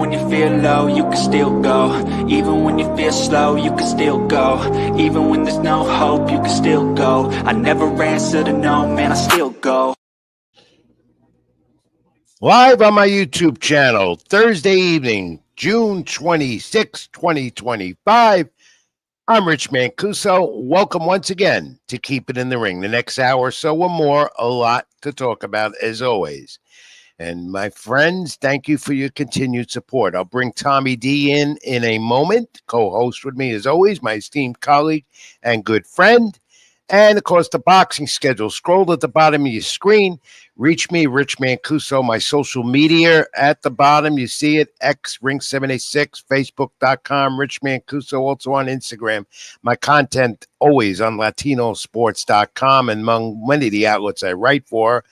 when you feel low, you can still go. Even when you feel slow, you can still go. Even when there's no hope, you can still go. I never answer to no, man, I still go. Live on my YouTube channel, Thursday evening, June 26, 2025. I'm Rich Mancuso. Welcome once again to Keep It in the Ring. The next hour or so or more, a lot to talk about as always. And my friends, thank you for your continued support. I'll bring Tommy D in a moment, co-host with me as always, my esteemed colleague and good friend. And, of course, the boxing schedule. Scroll at the bottom of your screen. Reach me, Rich Mancuso, my social media at the bottom. You see it, X Ring786, Facebook.com, Rich Mancuso, also on Instagram. My content always on LatinoSports.com and among many of the outlets I write for.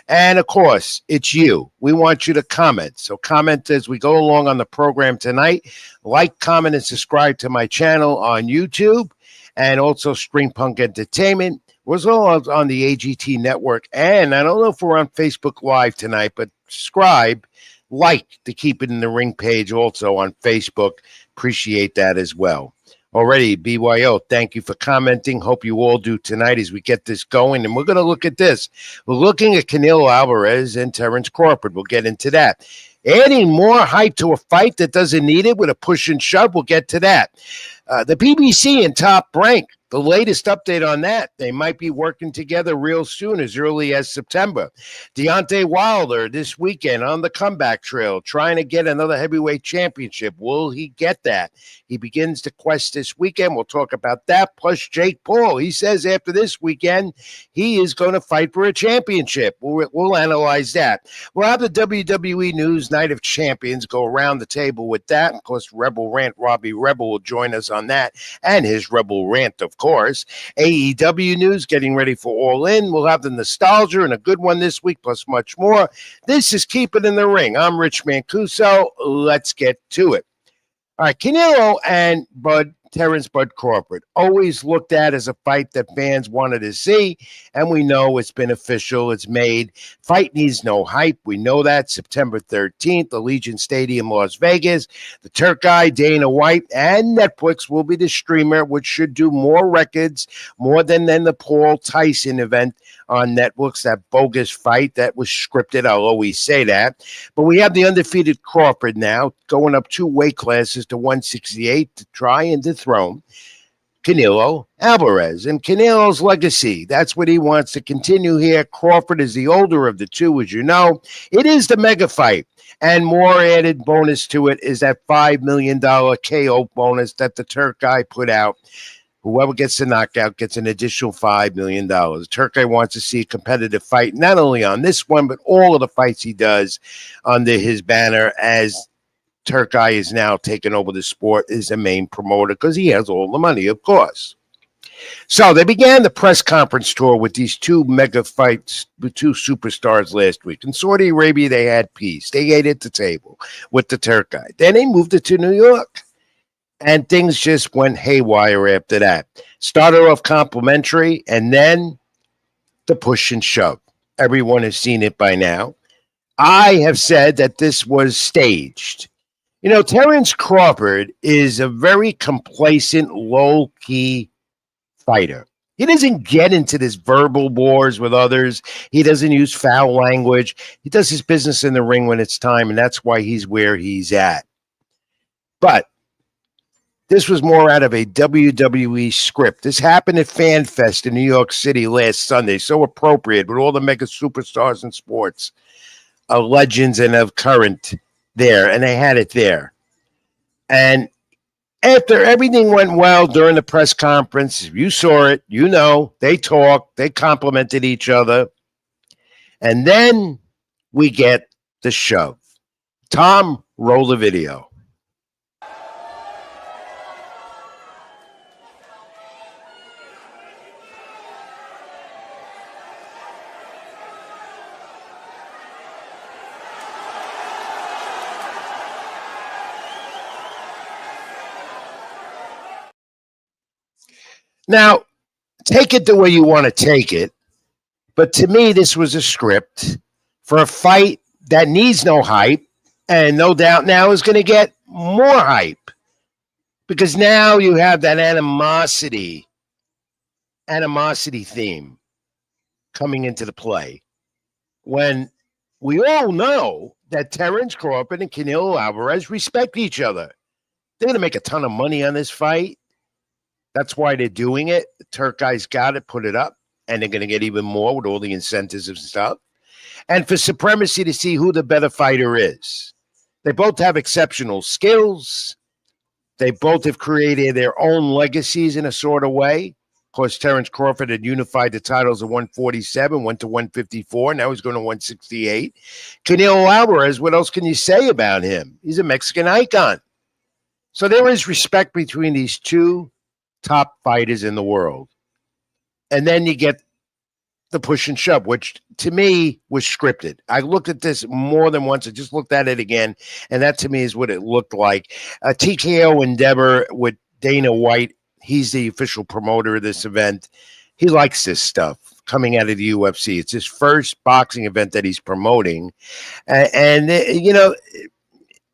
And, of course, it's you. We want you to comment. So comment as we go along on the program tonight. Like, comment, and subscribe to my channel on YouTube. And also String Punk Entertainment. We're all on the AGT network. And I don't know if we're on Facebook Live tonight, but subscribe, like the Keep It in the Ring page also on Facebook. Appreciate that as well. Already, BYO, thank you for commenting. Hope you all do tonight as we get this going. And we're going to look at this. We're looking at Canelo Álvarez and Terence Crawford. We'll get into that. Adding more hype to a fight that doesn't need it with a push and shove. We'll get to that. The BBC in Top Rank, the latest update on that. They might be working together real soon, as early as September. Deontay Wilder this weekend on the comeback trail, trying to get another heavyweight championship. Will he get that? He begins the quest this weekend. We'll talk about that. Plus Jake Paul. He says after this weekend, he is going to fight for a championship. We'll analyze that. We'll have the WWE News Night of Champions go around the table with that. Of course, Rebel Rant Robbie Rebel will join us on that, and his Rebel Rant, of course. AEW news, getting ready for All In. We'll have the nostalgia and a good one this week, plus much more. This is Keep It in the Ring. I'm Rich Mancuso. Let's get to it. All right, Canelo and Terence Bud Crawford, always looked at as a fight that fans wanted to see, and we know it's been official, it's made. Fight needs no hype. We know that. September 13th, Allegiant Stadium, Las Vegas. The Turk guy, Dana White, and Netflix will be the streamer, which should do more records, more than the Paul Tyson event on Netflix, that bogus fight that was scripted. I'll always say that. But we have the undefeated Crawford now going up 2 weight classes to 168 to try and dethrone Canelo Álvarez. And Canelo's legacy, that's what he wants to continue here. Crawford is the older of the two, as you know. It is the mega fight. And more added bonus to it is that $5 million KO bonus that the Turk guy put out. Whoever gets the knockout gets an additional $5 million. Turkey wants to see a competitive fight, not only on this one, but all of the fights he does under his banner, as Turkey is now taking over the sport as the main promoter because he has all the money, of course. So they began the press conference tour with these 2 mega fights with 2 superstars last week. In Saudi Arabia, they had peace. They ate at the table with the Turkey. Then they moved it to New York. And things just went haywire after that. Started off complimentary, and then the push and shove. Everyone has seen it by now. I have said that this was staged. You know, Terence Crawford is a very complacent, low-key fighter. He doesn't get into this verbal wars with others. He doesn't use foul language. He does his business in the ring when it's time, and that's why he's where he's at. But this was more out of a WWE script. This happened at Fan Fest in New York City last Sunday. So appropriate with all the mega superstars in sports, of legends and of current there. And they had it there. And after everything went well during the press conference, you saw it, you know, they talked, they complimented each other. And then we get the shove. Tom, roll the video. Now, take it the way you want to take it, but to me, this was a script for a fight that needs no hype, And no doubt now is going to get more hype because now you have that animosity theme coming into the play when we all know that Terence Crawford and Canelo Álvarez respect each other. They're going to make a ton of money on this fight. That's why they're doing it. The Turk guys got it, put it up, and they're going to get even more with all the incentives and stuff. And for supremacy to see who the better fighter is. They both have exceptional skills. They both have created their own legacies in a sort of way. Of course, Terence Crawford had unified the titles at 147, went to 154. Now he's going to 168. Canelo Álvarez, what else can you say about him? He's a Mexican icon. So there is respect between these two top fighters in the world. And then you get the push and shove, which to me was scripted. I looked at this more than once. I just looked at it again, and that to me is what it looked like. A TKO endeavor with Dana White. He's the official promoter of this event. He likes this stuff coming out of the UFC. It's his first boxing event that he's promoting. And you know,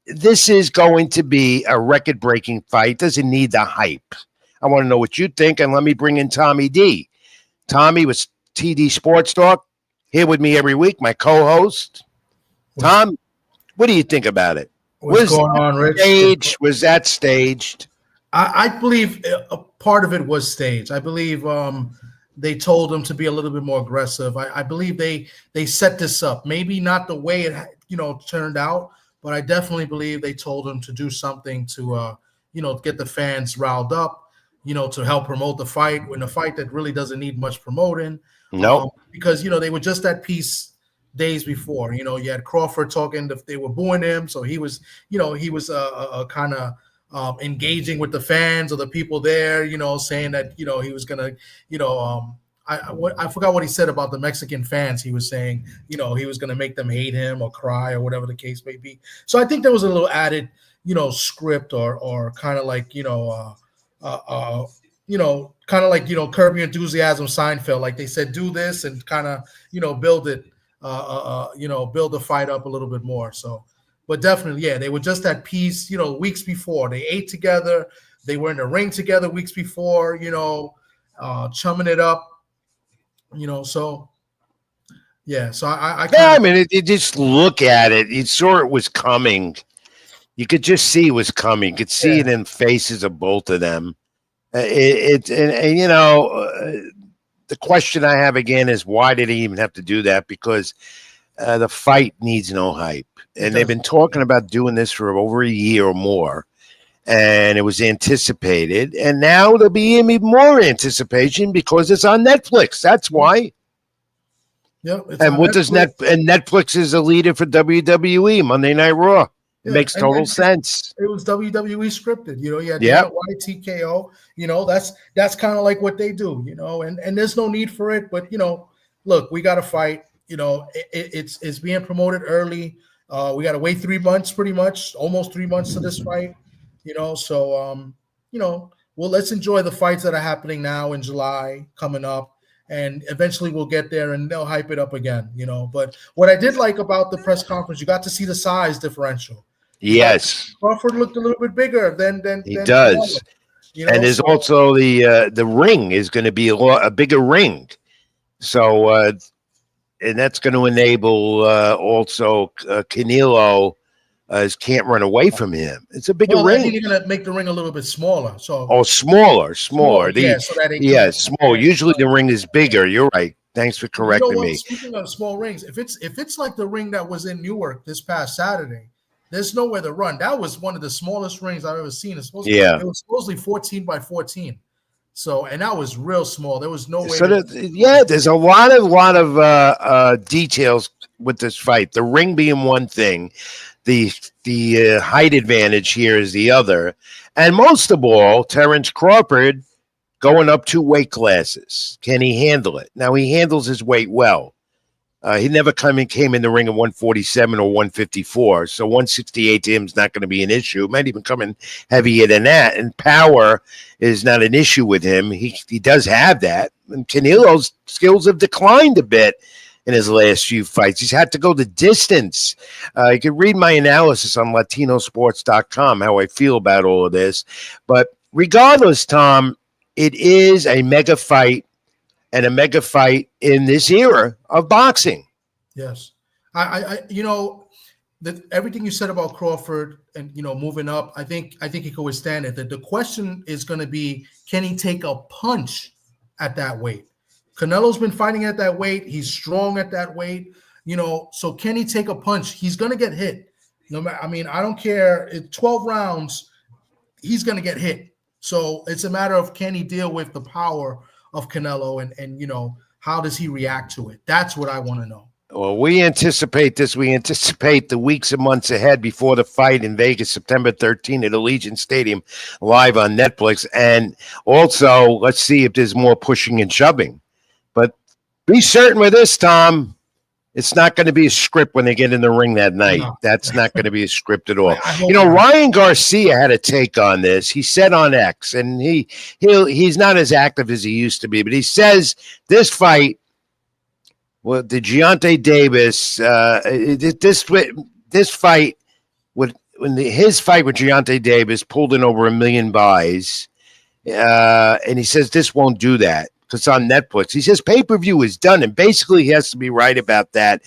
this is going to be a record-breaking fight. Doesn't need the hype. I want to know what you think, and let me bring in Tommy D. Tommy was TD Sports Talk, here with me every week, my co-host. Tom, what do you think about it? What's going on, Rich? Was that staged? I believe a part of it was staged. I believe they told him to be a little bit more aggressive. I believe they set this up. Maybe not the way it turned out, but I definitely believe they told him to do something to get the fans riled up, to help promote the fight in a fight that really doesn't need much promoting. No, because they were just at peace days before. You had Crawford talking, they were booing him, so he was kind of engaging with the fans or the people there, saying that he was gonna, I forgot what he said about the Mexican fans. He was saying, he was gonna make them hate him or cry or whatever the case may be. So I think there was a little added, script or kind of like kind of like, Curb Your Enthusiasm, Seinfeld, like they said, do this and kind of, build it, build the fight up a little bit more. So, but definitely, yeah, they were just at peace, weeks before. They ate together. They were in the ring together weeks before, chumming it up, so. Yeah, so I mean, you just look at it. You saw it was coming. You could just see it was coming. You could see it in faces of both of them. The question I have again is why did he even have to do that? Because the fight needs no hype, and they've been talking about doing this for over a year or more, and it was anticipated, and now there'll be even more anticipation because it's on Netflix. That's why. Yeah, and what does Netflix is a leader for WWE Monday Night Raw. It makes total sense. It was WWE scripted, you had TKO, that's kind of like what they do, and there's no need for it, but look, we got to fight, it's being promoted early. We got to wait 3 months, pretty much, almost 3 months to this fight, so well, let's enjoy the fights that are happening now in July coming up. And eventually we'll get there and they'll hype it up again, But what I did like about the press conference, you got to see the size differential. Yes. Crawford looked a little bit bigger than he does. And there's also the ring is going to be a bigger ring. So, and that's going to enable also Canelo can't run away from him. It's a bigger ring. You're going to make the ring a little bit smaller. So smaller. Small. Usually the ring is bigger. You're right. Thanks for correcting me. Speaking of small rings, if it's like the ring that was in Newark this past Saturday, there's nowhere to run. That was one of the smallest rings I've ever seen. It was supposedly 14 by 14. So, and that was real small. There was no way. So there's a lot of details with this fight. The ring being one thing, the height advantage here is the other, and most of all, Terence Crawford going up 2 weight classes. Can he handle it? Now he handles his weight well. He never came in the ring at 147 or 154, so 168 to him is not going to be an issue. Might even come in heavier than that, and power is not an issue with him. He does have that, and Canelo's skills have declined a bit in his last few fights. He's had to go the distance. You can read my analysis on latinosports.com, how I feel about all of this. But regardless, Tom, it is a mega fight and a mega fight in this era of boxing. Yes. I everything you said about Crawford and, moving up, I think he could withstand it. The question is going to be, can he take a punch at that weight? Canelo's been fighting at that weight. He's strong at that weight, so can he take a punch? He's going to get hit. No matter, I don't care. It's 12 rounds. He's going to get hit. So it's a matter of, can he deal with the power of Canelo and how does he react to it? That's what I want to know. Well, we anticipate this. We anticipate the weeks and months ahead before the fight in Vegas, September 13th at Allegiant Stadium, live on Netflix. And also, let's see if there's more pushing and shoving. But be certain with this, Tom, it's not going to be a script when they get in the ring that night. No. That's not going to be a script at all. Ryan Garcia had a take on this. He said on X, and he's not as active as he used to be, but he says this fight, well, the Gervonta Davis, this fight his fight with Gervonta Davis pulled in over 1 million buys, and he says this won't do that because it's on Netflix. He says pay-per-view is done, and basically he has to be right about that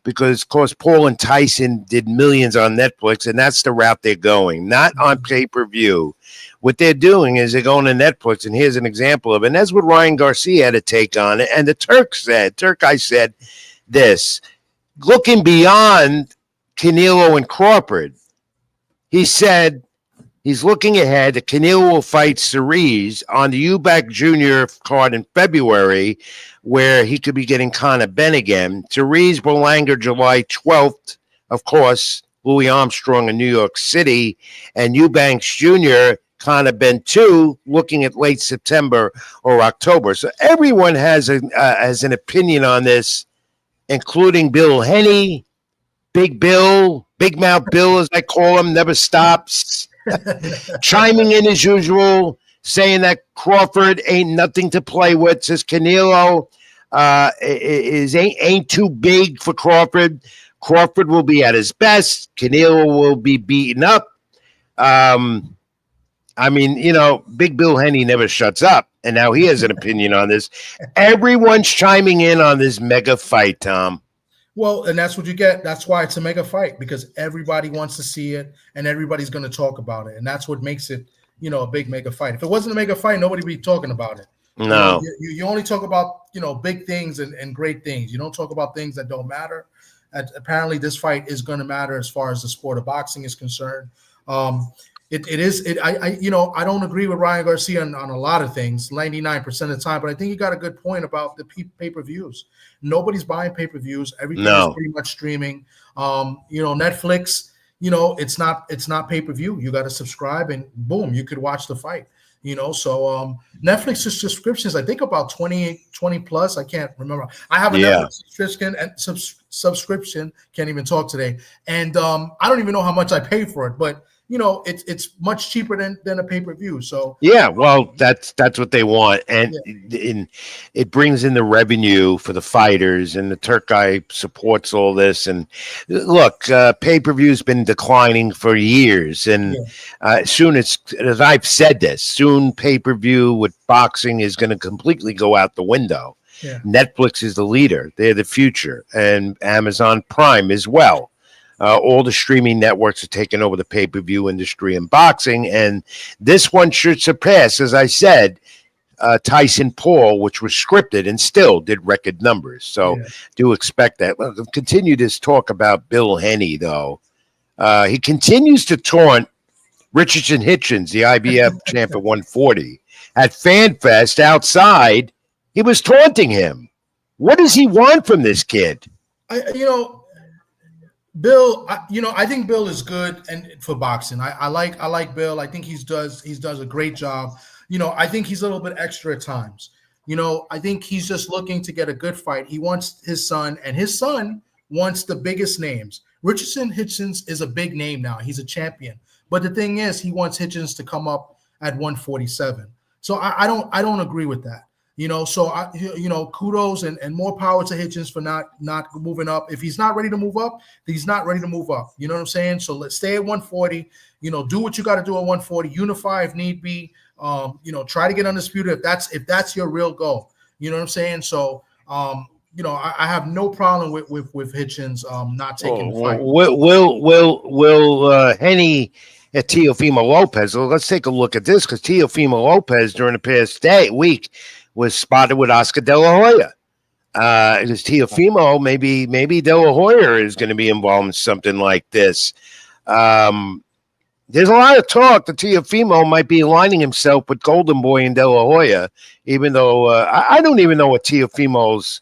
because, of course, Paul and Tyson did millions on Netflix, and that's the route they're going, not on pay-per-view. What they're doing is they're going to Netflix, and here's an example of it. And that's what Ryan Garcia had a take on it. And the Turk guy said this, looking beyond Canelo and Crawford, he said he's looking ahead that Canelo will fight Cerise on the Eubank Jr. card in February, where he could be getting Conor Benn again. Cerise Berlanga July 12th, of course, Louis Armstrong in New York City, and Eubanks Jr., Conor Benn 2, looking at late September or October. So everyone has an opinion on this, including Bill Henney, Big Bill, Big Mouth Bill, as I call him, never stops, chiming in as usual, saying that Crawford ain't nothing to play with. Says Canelo ain't too big for Crawford. Crawford will be at his best. Canelo will be beaten up. Big Bill Henney never shuts up, and now he has an opinion on this. Everyone's chiming in on this mega fight, Tom. Well, and that's what you get. That's why it's a mega fight, because everybody wants to see it, and everybody's going to talk about it, and that's what makes it, a big mega fight. If it wasn't a mega fight, nobody would be talking about it. No. You only talk about, big things and great things. You don't talk about things that don't matter. Apparently, this fight is going to matter as far as the sport of boxing is concerned. I don't agree with Ryan Garcia on a lot of things, 99% of the time, but I think you got a good point about the pay-per-views. Nobody's buying pay-per-views. Everything is pretty much streaming. Netflix, it's not pay-per-view. You got to subscribe and boom, you could watch the fight. So Netflix's subscriptions, I think about 20 plus. I can't remember. I have a Netflix subscription. Can't even talk today. And I don't even know how much I pay for it, but it's much cheaper than a pay-per-view. So well, that's what they want, and it brings in the revenue for the fighters, and the Turk guy supports all this. And look, pay-per-view's been declining for years, and soon as I've said this, soon pay-per-view with boxing is going to completely go out the window. Yeah. Netflix is the leader; they're the future, and Amazon Prime as well. All the streaming networks are taking over the pay-per-view industry in boxing, and this one should surpass, as I said, Tyson Paul, which was scripted and still did record numbers. So do expect that. Look, continue this talk about Bill Henney, though. He continues to taunt Richardson Hitchens, the IBF champ at 140. At FanFest outside, he was taunting him. What does he want from this kid? Bill, I think Bill is good and for boxing. I like Bill. I think he does a great job. I think he's a little bit extra at times. I think he's just looking to get a good fight. He wants his son, and his son wants the biggest names. Richardson Hitchens is a big name now. He's a champion. But the thing is, he wants Hitchens to come up at 147. So I don't agree with that. So kudos and more power to Hitchens for not moving up. If he's not ready to move up, he's not ready to move up. You know what I'm saying? So let's stay at 140. Do what you got to do at 140. Unify if need be. Try to get undisputed if that's your real goal. You know what I'm saying? So I have no problem with Hitchens not taking the fight. Will Henny at Teofimo Lopez? Well, let's take a look at this, because Teofimo Lopez during the past week was spotted with Oscar De La Hoya. Because Teofimo, maybe De La Hoya is going to be involved in something like this. There's a lot of talk that Teofimo might be aligning himself with Golden Boy and De La Hoya, even though I don't even know what Teofimo's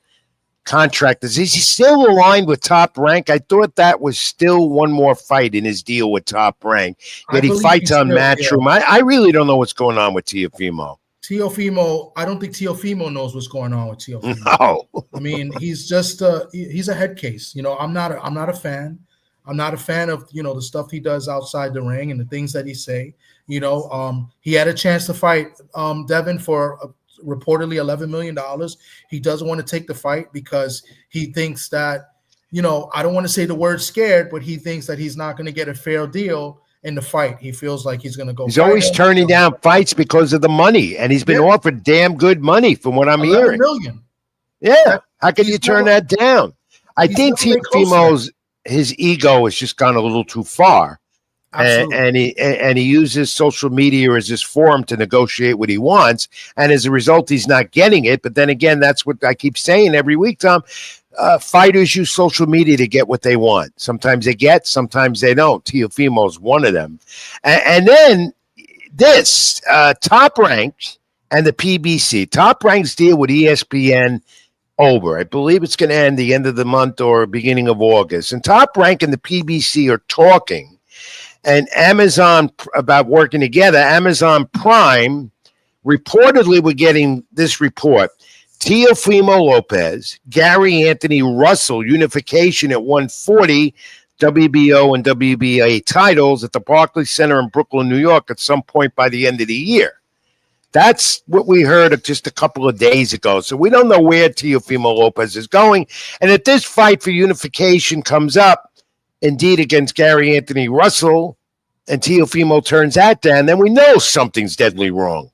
contract is. Is he still aligned with Top Rank? I thought that was still one more fight in his deal with Top Rank. Yet he fights on Matchroom. Yeah. I really don't know what's going on with Teofimo. I don't think Teofimo knows what's going on with Teofimo. No. I mean, he's just he's a head case. I'm not a fan. I'm not a fan of the stuff he does outside the ring and the things that he say. He had a chance to fight Devin for reportedly $11 million. He doesn't want to take the fight because he thinks that I don't want to say the word scared, but he thinks that he's not going to get a fair deal in the fight. He feels like he's going to go. He's always turning down fights because of the money, and he's been offered damn good money from what I'm hearing. $11 million. Yeah, how can you turn that down? I think Teofimo's his ego has just gone a little too far, and he uses social media as his forum to negotiate what he wants, and as a result, he's not getting it. But then again, that's what I keep saying every week, Tom. Fighters use social media to get what they want. Sometimes they get, sometimes they don't. Teofimo's one of them. And then this Top Rank and the PBC. Top Rank's deal with ESPN over. I believe it's going to end the end of the month or beginning of August. And Top Rank and the PBC are talking. And Amazon about working together. Amazon Prime reportedly, we're getting this report. Teofimo Lopez, Gary Anthony Russell, unification at 140, WBO and WBA titles at the Barclays Center in Brooklyn, New York at some point by the end of the year. That's what we heard just a couple of days ago. So we don't know where Teofimo Lopez is going. And if this fight for unification comes up, indeed against Gary Anthony Russell, and Teofimo turns that down, then we know something's deadly wrong.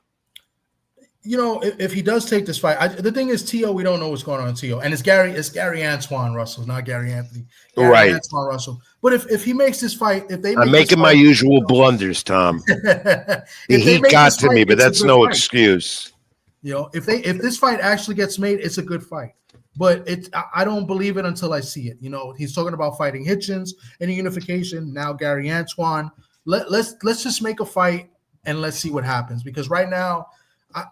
If he does take this fight, the thing is, Teo, we don't know what's going on with Teo. And it's Gary Antoine Russell, not Gary Anthony. Gary Antoine Russell. But if he makes this fight, I'm making my usual blunders, Tom. He got to me, but that's no excuse. If this fight actually gets made, it's a good fight. But I don't believe it until I see it. He's talking about fighting Hitchens in a unification. Now Gary Antoine. Let's just make a fight and let's see what happens. Because right now,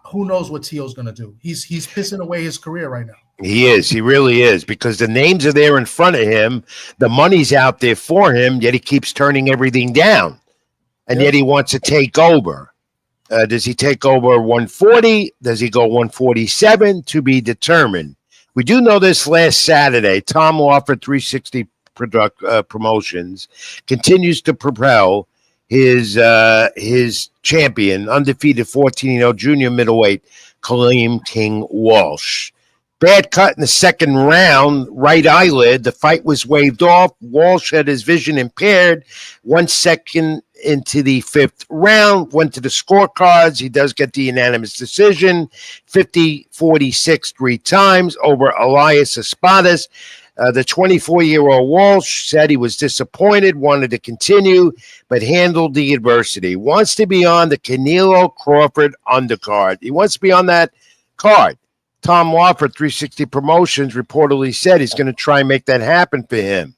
who knows what Teo's going to do? He's pissing away his career right now. He is. He really is, because the names are there in front of him. The money's out there for him, yet he keeps turning everything down. And yet he wants to take over. Does he take over 140? Does he go 147? To be determined. We do know this last Saturday, Tom Wofford 360 Promotions continues to propel his champion, undefeated 14-0 junior middleweight, Kaleem King Walsh. Bad cut in the second round, right eyelid. The fight was waved off. Walsh had his vision impaired. 1 second into the fifth round, went to the scorecards. He does get the unanimous decision, 50-46 three times over Elias Espadas. The 24-year-old Walsh said he was disappointed, wanted to continue, but handled the adversity. Wants to be on the Canelo Crawford undercard. He wants to be on that card. Tom Wofford, 360 Promotions, reportedly said he's going to try and make that happen for him.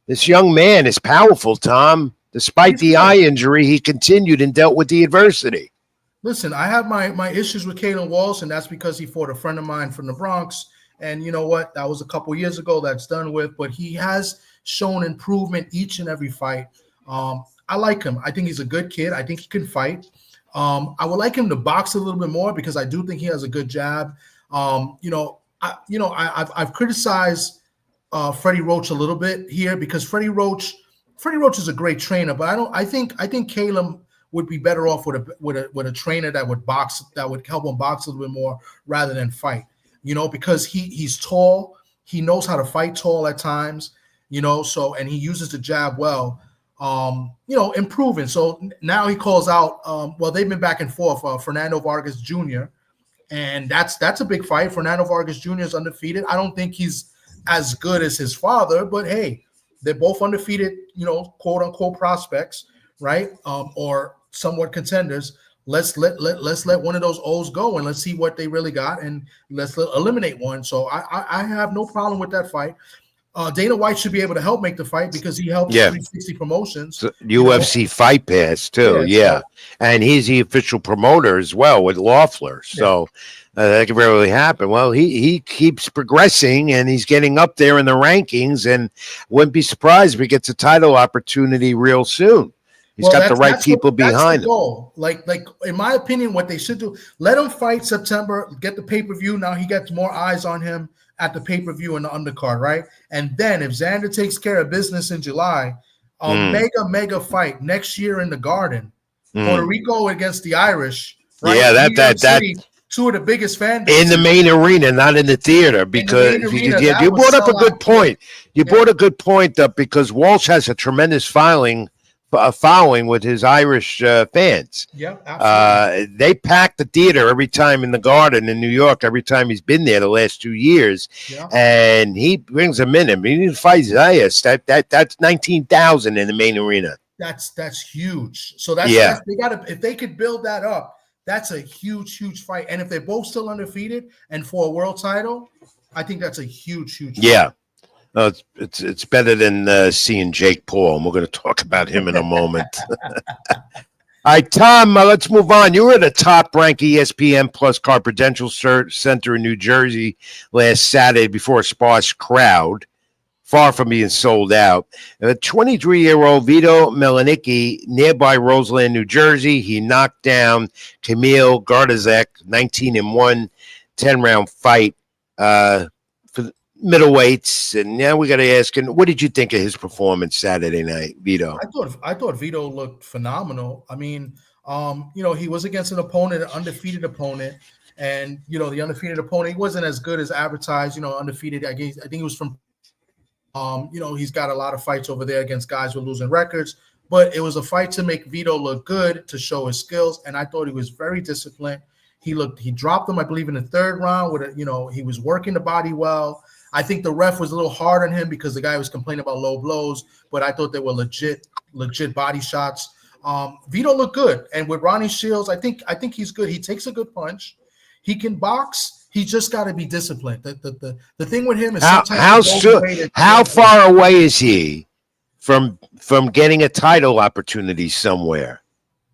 This young man is powerful, Tom. Despite the eye injury, he continued and dealt with the adversity. Listen, I have my issues with Kalen Walsh, and that's because he fought a friend of mine from the Bronx. And you know what? That was a couple years ago. That's done with. But he has shown improvement each and every fight. I like him. I think he's a good kid. I think he can fight. I would like him to box a little bit more because I do think he has a good jab. I've criticized Freddie Roach a little bit here because Freddie Roach is a great trainer, but I think Caleb would be better off with a trainer that would help him box a little bit more rather than fight. Because he's tall, he knows how to fight tall at times. And he uses the jab well. Improving. So now he calls out. They've been back and forth. Fernando Vargas Jr. And that's a big fight. Fernando Vargas Jr. is undefeated. I don't think he's as good as his father, but hey, they're both undefeated, quote unquote prospects, right? Or somewhat contenders. Let's let one of those O's go and let's see what they really got, and let's eliminate one. So I have no problem with that fight. Dana White should be able to help make the fight because he helps 360 Promotions. So UFC Fight Pass too, So, and he's the official promoter as well with Loeffler. So that could really happen. Well, he keeps progressing and he's getting up there in the rankings, and wouldn't be surprised if he gets a title opportunity real soon. He's got the right people behind him. Like in my opinion, what they should do, let him fight September, get the pay-per-view. Now he gets more eyes on him at the pay-per-view and the undercard, right? And then if Xander takes care of business in July, mega fight next year in the Garden, Puerto Rico against the Irish, right? Yeah, that two of the biggest fan bases. In the main arena, not in the theater, because you brought up a good point. You brought a good point up because Walsh has a tremendous following with his Irish fans. Yeah, absolutely. They pack the theater every time in the Garden in New York, every time he's been there the last 2 years. Yeah. And he brings them in. I mean, he fights Zayas. That's 19,000 in the main arena. That's huge. So they gotta, if they could build that up, that's a huge fight. And if they're both still undefeated and for a world title, I think that's a huge fight. Yeah. It's better than seeing Jake Paul, and we're going to talk about him in a moment. All right, Tom, let's move on. You were at a top-ranked ESPN Plus Credential Center in New Jersey last Saturday before a sparse crowd, far from being sold out. A 23-year-old Vito Melenicki, nearby Roseland, New Jersey. He knocked down Kamil Gardazek, 19-1, 10-round fight for middleweights. And now we got to ask him, what did you think of his performance Saturday night, Vito? I thought Vito looked phenomenal. I mean, he was against an undefeated opponent. And, the undefeated opponent, he wasn't as good as advertised, undefeated. I think he was from he's got a lot of fights over there against guys with losing records, but it was a fight to make Vito look good, to show his skills. And I thought he was very disciplined. He dropped him, I believe, in the third round he was working the body well. I think the ref was a little hard on him because the guy was complaining about low blows, but I thought they were legit body shots. Vito looked good. And with Ronnie Shields, I think he's good. He takes a good punch. He can box. He just got to be disciplined. The thing with him is how far away is he from getting a title opportunity somewhere?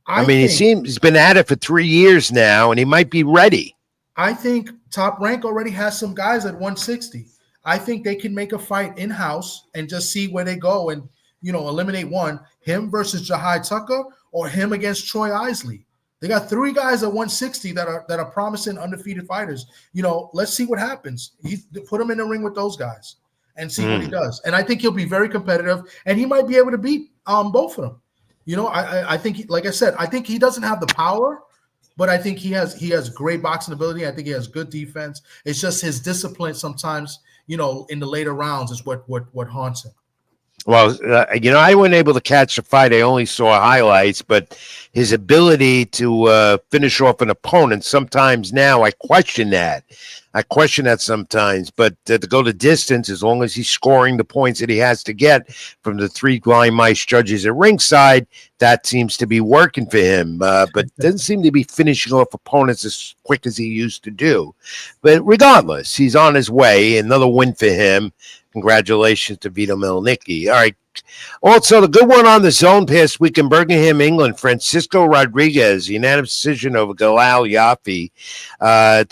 I mean, he's been at it for 3 years now, and he might be ready. I think Top Rank already has some guys at 160. I think they can make a fight in-house and just see where they go and, eliminate one, him versus Jahai Tucker or him against Troy Isley. They got 3 guys at 160 that are promising undefeated fighters. Let's see what happens. Put him in the ring with those guys and see what he does. And I think he'll be very competitive, and he might be able to beat both of them. I think, like I said, I think he doesn't have the power, but I think he has great boxing ability. I think he has good defense. It's just his discipline sometimes, in the later rounds is what haunts him. Well, I wasn't able to catch the fight. I only saw highlights, but his ability to finish off an opponent, sometimes now I question that. Sometimes, but to go the distance, as long as he's scoring the points that he has to get from the 3 blind mice judges at ringside, that seems to be working for him. But doesn't seem to be finishing off opponents as quick as he used to do. But regardless, he's on his way. Another win for him. Congratulations to Vito Melenicki. All right. Also, the good one on the zone past week in Birmingham, England, Francisco Rodriguez, unanimous decision over Galal Yaffe,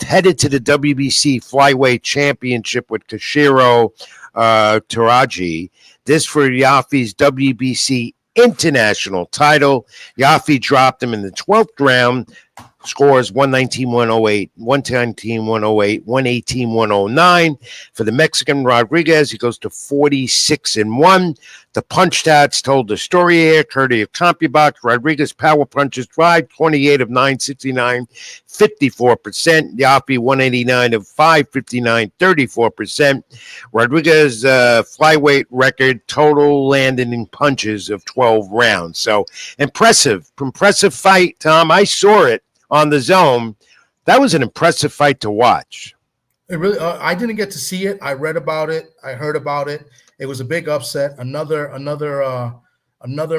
headed to the WBC Flyweight Championship with Kashiro Taraji. This for Yaffe's WBC International title. Yaffe dropped him in the 12th round. Scores 119-108, 119-108, 118-109. For the Mexican Rodriguez, he goes to 46-1. The punch stats told the story here, courtesy of CompuBox. Rodriguez power punches drive, 28 of 969, 54%. Yafi, 189 of 559, 34%. Rodriguez flyweight record, total landing punches of 12 rounds. So impressive fight, Tom. I saw it on the Zone. That was an impressive fight to watch. It really, I didn't get to see it. I read about it. I heard about it. It was a big upset. Another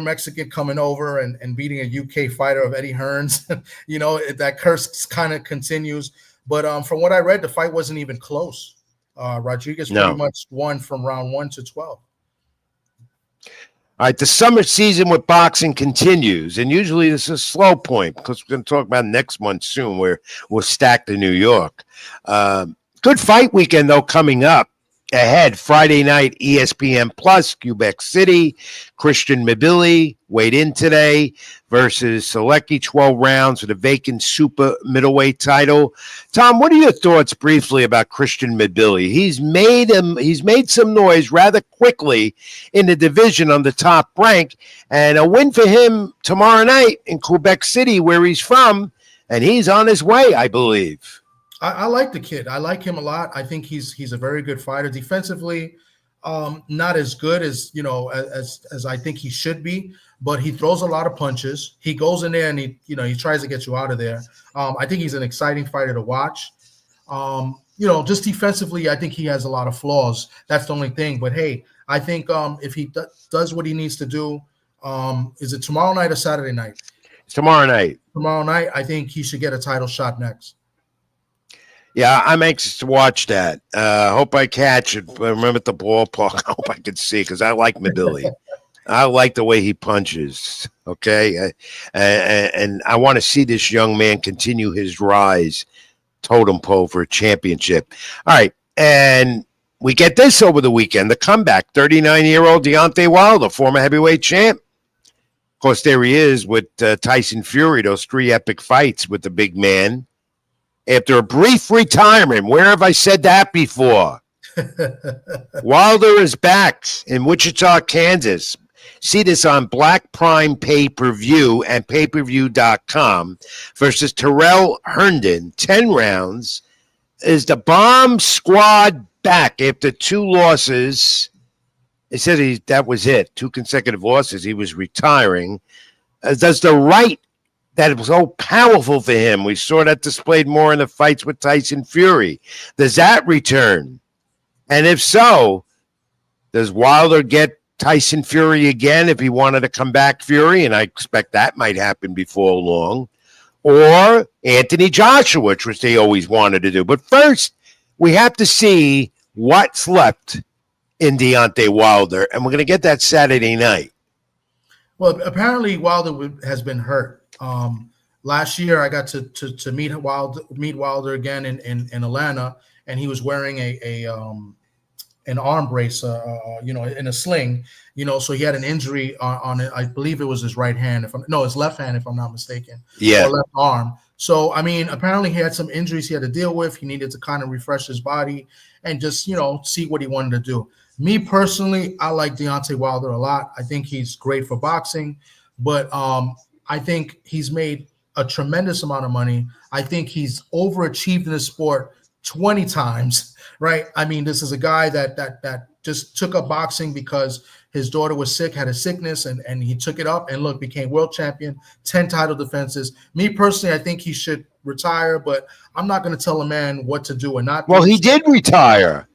Mexican coming over and beating a UK fighter of Eddie Hearn's. That curse kind of continues. But from what I read, the fight wasn't even close. Rodriguez pretty much won from round 1 to 12. All right, the summer season with boxing continues, and usually this is a slow point because we're going to talk about next month soon where we're stacked in New York. Good fight weekend, though, coming up ahead. Friday night, ESPN Plus, Quebec City. Christian Mabili weighed in today versus Selecki, 12 rounds for the vacant super middleweight title. Tom, what are your thoughts briefly about Christian Mabili? He's made some noise rather quickly in the division on the top rank, and a win for him tomorrow night in Quebec City, where he's from, and he's on his way, I believe. I like the kid. I like him a lot. I think he's a very good fighter. Defensively, not as good as as I think he should be, but he throws a lot of punches. He goes in there and he tries to get you out of there. I think he's an exciting fighter to watch. Just defensively, I think he has a lot of flaws. That's the only thing. But hey, I think if he does what he needs to do, is it tomorrow night or Saturday night? It's tomorrow night. Tomorrow night, I think he should get a title shot next. Yeah, I'm anxious to watch that. Hope I catch it. Remember at the ballpark. I hope I can see because I like Mabili. I like the way he punches. Okay, and I want to see this young man continue his rise, totem pole for a championship. All right, and we get this over the weekend: the comeback. 39-year-old Deontay Wilder, former heavyweight champ. Of course, there he is with Tyson Fury. Those 3 epic fights with the big man. After a brief retirement, where have I said that before? Wilder is back in Wichita, Kansas. See this on Black Prime Pay-Per-View and payperview.com versus Terrell Herndon. 10 rounds. Is the Bomb Squad back after 2 losses? They said that was it. 2 consecutive losses. He was retiring. Does the right that was so powerful for him, we saw that displayed more in the fights with Tyson Fury, does that return? And if so, does Wilder get Tyson Fury again if he wanted to come back Fury? And I expect that might happen before long. Or Anthony Joshua, which they always wanted to do. But first, we have to see what's left in Deontay Wilder, and we're going to get that Saturday night. Well, apparently Wilder has been hurt. Last year, I got to meet Wilder again in Atlanta, and he was wearing an arm brace, in a sling, so he had an injury on it. I believe it was his right hand, his left hand, if I'm not mistaken. Yeah, or left arm. So, I mean, apparently he had some injuries he had to deal with. He needed to kind of refresh his body and just, see what he wanted to do. Me personally, I like Deontay Wilder a lot. I think he's great for boxing, but I think he's made a tremendous amount of money. I think he's overachieved in the sport 20 times, right? I mean, this is a guy that just took up boxing because his daughter was sick, had a sickness, and he took it up and look, became world champion, 10 title defenses. Me personally, I think he should retire, but I'm not going to tell a man what to do or not. Well, he did retire.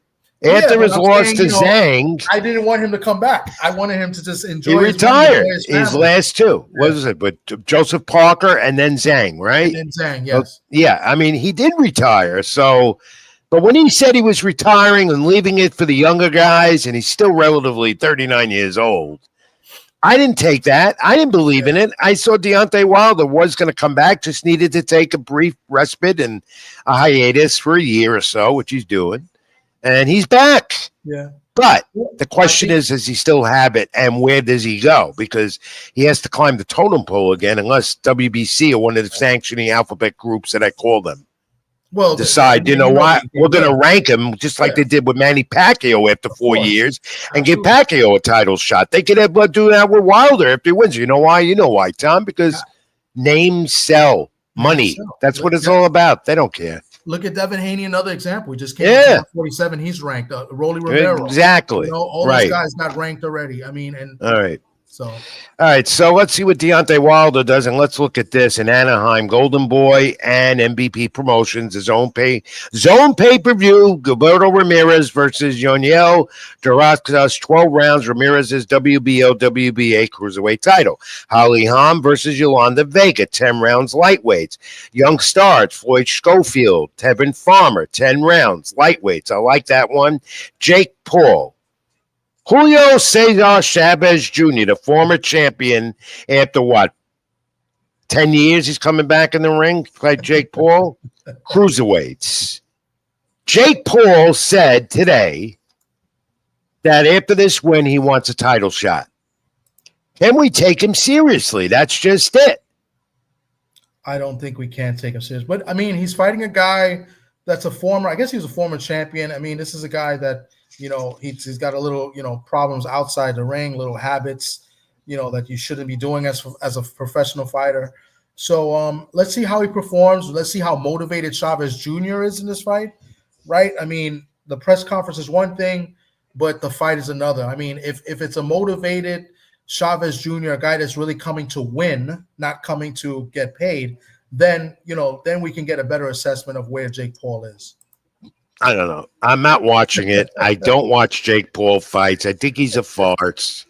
After his loss to Zhang. I didn't want him to come back. I wanted him to just enjoy. He retired his last 2. Yeah. What was it? But Joseph Parker and then Zhang, right? And then Zhang, yes. Yeah, I mean, he did retire. So, but when he said he was retiring and leaving it for the younger guys, and he's still relatively 39 years old, I didn't take that. I didn't believe in it. I saw Deontay Wilder was going to come back, just needed to take a brief respite and a hiatus for a year or so, which he's doing. And he's back. Yeah. But the question is, does he still have it, and where does he go? Because he has to climb the totem pole again, unless WBC or one of the sanctioning alphabet groups that I call them decide, you know what, we're going to rank him just like they did with Manny Pacquiao after 4 years and give Pacquiao a title shot. They could have do that with Wilder if he wins. You know why? You know why, Tom? Because names sell. Money. That's what it's all about. They don't care. Look at Devin Haney, another example. He just came in 47. He's ranked. Rolly Romero. Exactly. You know, all those guys got ranked already. I mean, and all right. So let's see what Deontay Wilder does, and let's look at this in Anaheim. Golden Boy and MVP Promotions, the zone pay-per-view. Gilberto Ramirez versus Yoniel Durazas, 12 rounds. Ramirez's WBO WBA cruiserweight title. Holly Holm versus Yolanda Vega, 10 rounds lightweights. Young Stars, Floyd Schofield, Tevin Farmer, 10 rounds lightweights. I like that one. Jake Paul. Julio Cesar Chavez Jr., the former champion, after 10 years he's coming back in the ring, like Jake Paul? Cruiserweights. Jake Paul said today that after this win, he wants a title shot. Can we take him seriously? That's just it. I don't think we can take him serious. But, I mean, he's fighting a guy that's a former – I guess he was a former champion. I mean, this is a guy that – you know, he's got a little, you know, problems outside the ring, little habits, you know, that you shouldn't be doing as a professional fighter. So let's see how he performs. Let's see how motivated Chavez Jr. is in this fight, right? I mean, the press conference is one thing, but the fight is another. I mean, if it's a motivated Chavez Jr., a guy that's really coming to win, not coming to get paid, then, you know, then we can get a better assessment of where Jake Paul is. I don't know. I'm not watching it. I don't watch Jake Paul fights. I think he's a farce.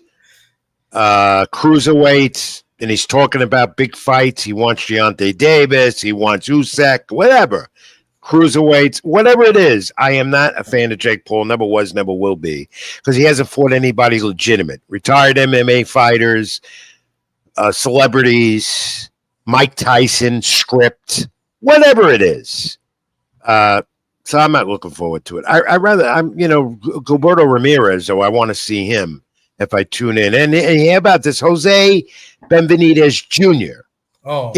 Cruiserweights, and he's talking about big fights. He wants Deontay Davis. He wants Usyk, whatever. Cruiserweights, whatever it is. I am not a fan of Jake Paul. Never was, never will be, because he hasn't fought anybody legitimate. Retired MMA fighters, celebrities, Mike Tyson, script, whatever it is. So I'm not looking forward to it. Gilberto Ramirez, though, I want to see him if I tune in. And how about this? Jose Benavidez Jr.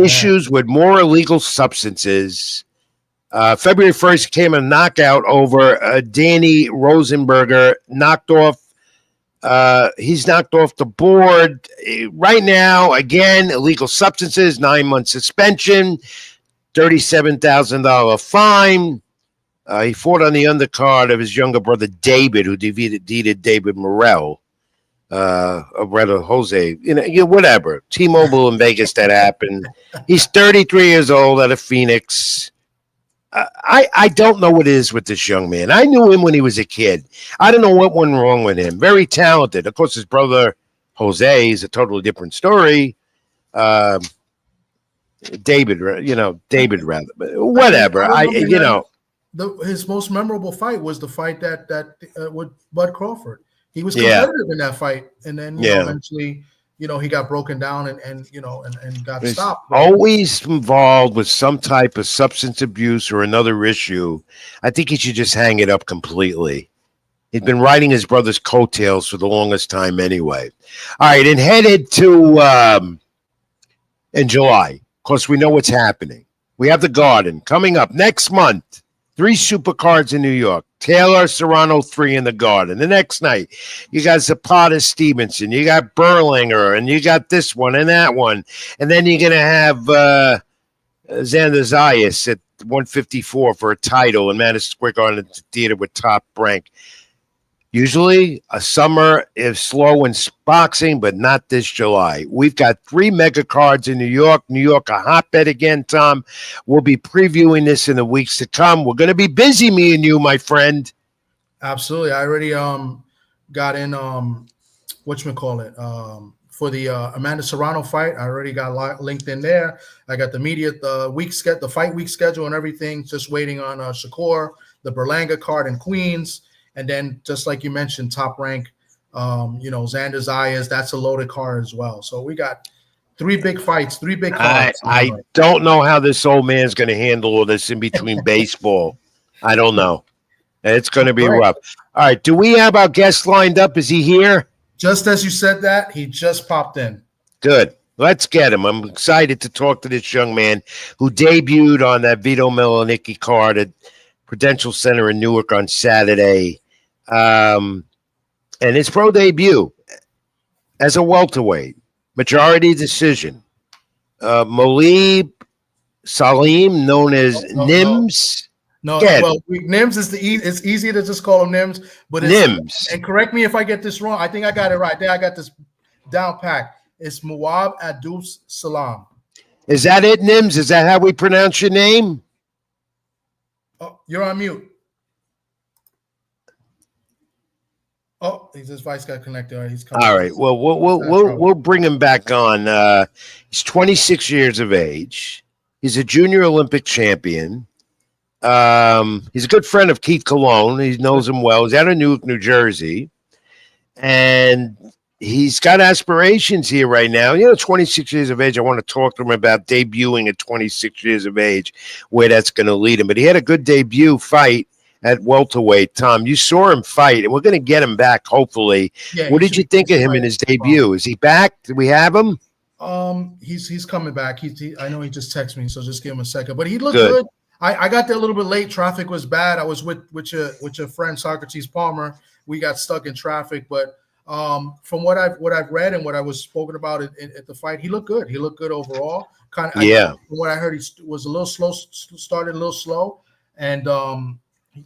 Issues with more illegal substances. February 1st came a knockout over Danny Rosenberger. He's knocked off the board. Right now, again, illegal substances, 9-month suspension, $37,000 fine. He fought on the undercard of his younger brother David, who defeated David Morrell, rather Jose. Whatever. T-Mobile in Vegas, that happened. He's 33 years old, out of Phoenix. I don't know what it is with this young man. I knew him when he was a kid. I don't know what went wrong with him. Very talented. Of course, his brother Jose is a totally different story. David, rather, but whatever. His most memorable fight was the fight that with Bud Crawford. He was competitive in that fight, and then eventually, he got broken down and got stopped. Always involved with some type of substance abuse or another issue. I think he should just hang it up completely. He'd been riding his brother's coattails for the longest time anyway. All right, and headed to in July. Of course, we know what's happening. We have the Garden coming up next month. 3 supercards in New York. Taylor, Serrano, 3 in the Garden. The next night, you got Zapata Stevenson. You got Berlinger, and you got this one and that one. And then you're going to have Xander Zayas at 154 for a title in Madison Square Garden Theater with Top Rank. Usually, a summer is slow in boxing, but not this July. We've got 3 mega cards in New York. New York, a hotbed again, Tom. We'll be previewing this in the weeks to come. We're going to be busy, me and you, my friend. Absolutely. I already got in, for the Amanda Serrano fight. I already got linked in there. I got the fight week schedule and everything. Just waiting on Shakur, the Berlanga card in Queens. And then, just like you mentioned, Top Rank, Xander Zayas, that's a loaded card as well. So we got 3 big fights, 3 big cards. I don't know how this old man's going to handle all this in between baseball. I don't know. It's going to be rough. All right. Do we have our guest lined up? Is he here? Just as you said that, he just popped in. Good. Let's get him. I'm excited to talk to this young man who debuted on that Vito Milanicki card at Prudential Center in Newark on Saturday. And his pro debut as a welterweight, majority decision. Muadh Abdus-Salaam, known as Nims. No, well, Nims is it's easy to just call him Nims, but it's Nims. And correct me if I get this wrong. I think I got it right. There, I got this down pat. It's Muadh Abdus-Salaam. Is that it, Nims? Is that how we pronounce your name? Oh, you're on mute. Oh, his voice got connected. All right, he's coming. All right. Well, we'll bring him back on. He's 26 years of age. He's a junior Olympic champion. He's a good friend of Keith Colon. He knows him well. He's out of Newark, New Jersey, and he's got aspirations here right now. 26 years of age. I want to talk to him about debuting at 26 years of age, where that's going to lead him. But he had a good debut fight at welterweight. Tom, you saw him fight, and we're going to get him back, hopefully. Yeah, what did you think of him in his debut? Is he back? Do we have him? He's coming back. I know he just texted me, so just give him a second. But he looked good. I got there a little bit late. Traffic was bad. I was with your friend Socrates Palmer. We got stuck in traffic, but from what I've read and what I was spoken about at the fight, he looked good. He looked good overall. From what I heard, he was a little slow. Started a little slow, and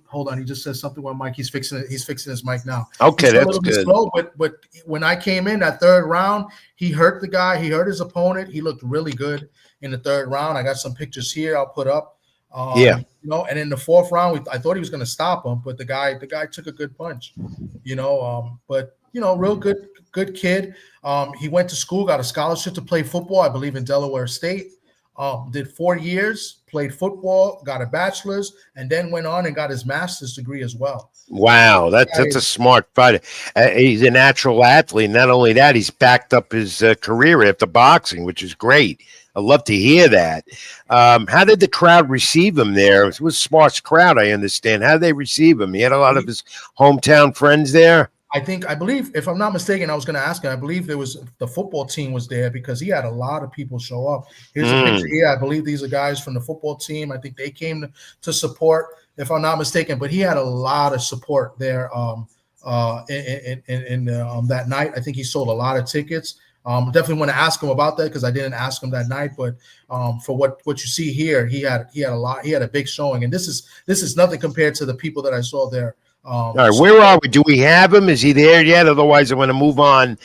hold on. He just said something with Mike. He's fixing his mic now. Okay, that's good. Slow, but when I came in that third round, he hurt the guy. He hurt his opponent. He looked really good in the third round. I got some pictures here. I'll put up. And in the fourth round, I thought he was going to stop him, but the guy took a good punch. Real good kid. He went to school, got a scholarship to play football, I believe, in Delaware State. Did 4 years, played football, got a bachelor's, and then went on and got his master's degree as well. Wow, that's a smart fighter. He's a natural athlete. Not only that, he's backed up his career after boxing, which is great. I'd love to hear that. How did the crowd receive him there? It was a sparse crowd, I understand. How did they receive him? He had a lot of his hometown friends there. I believe, if I'm not mistaken, I was going to ask him. I believe the football team was there because he had a lot of people show up. Here's a picture here. I believe these are guys from the football team. I think they came to support, if I'm not mistaken. But he had a lot of support there in that night. I think he sold a lot of tickets. Definitely want to ask him about that because I didn't ask him that night. But for what you see here, he had a lot. He had a big showing, and this is nothing compared to the people that I saw there. All right, where are we? Do we have him? Is he there yet? Otherwise, I'm going to move on,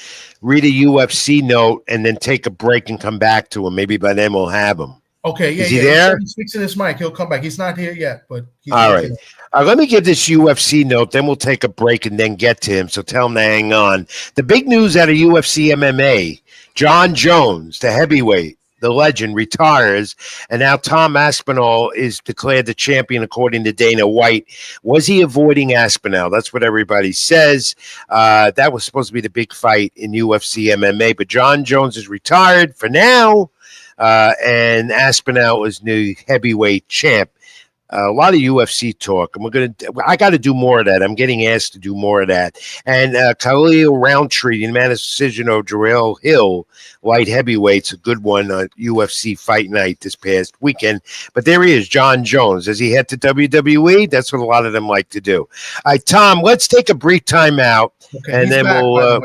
read a UFC note, and then take a break and come back to him. Maybe by then we'll have him. Okay, yeah. Is he there? He's fixing his mic. He'll come back. He's not here yet, but he's all right. Let me give this UFC note, then we'll take a break and then get to him. So tell him to hang on. The big news out of UFC MMA, John Jones, the heavyweight, the legend, retires, and now Tom Aspinall is declared the champion according to Dana White. Was he avoiding Aspinall? That's what everybody says. That was supposed to be the big fight in UFC MMA, but John Jones is retired for now, and Aspinall is new heavyweight champ. A lot of UFC talk, and I got to do more of that. I'm getting asked to do more of that. And Khalil Roundtree, the unanimous decision of Jarrell Hill, light heavyweight's a good one on UFC Fight Night this past weekend. But there he is, John Jones. Does he head to WWE? That's what a lot of them like to do. All right, Tom, let's take a brief time out, and then we'll.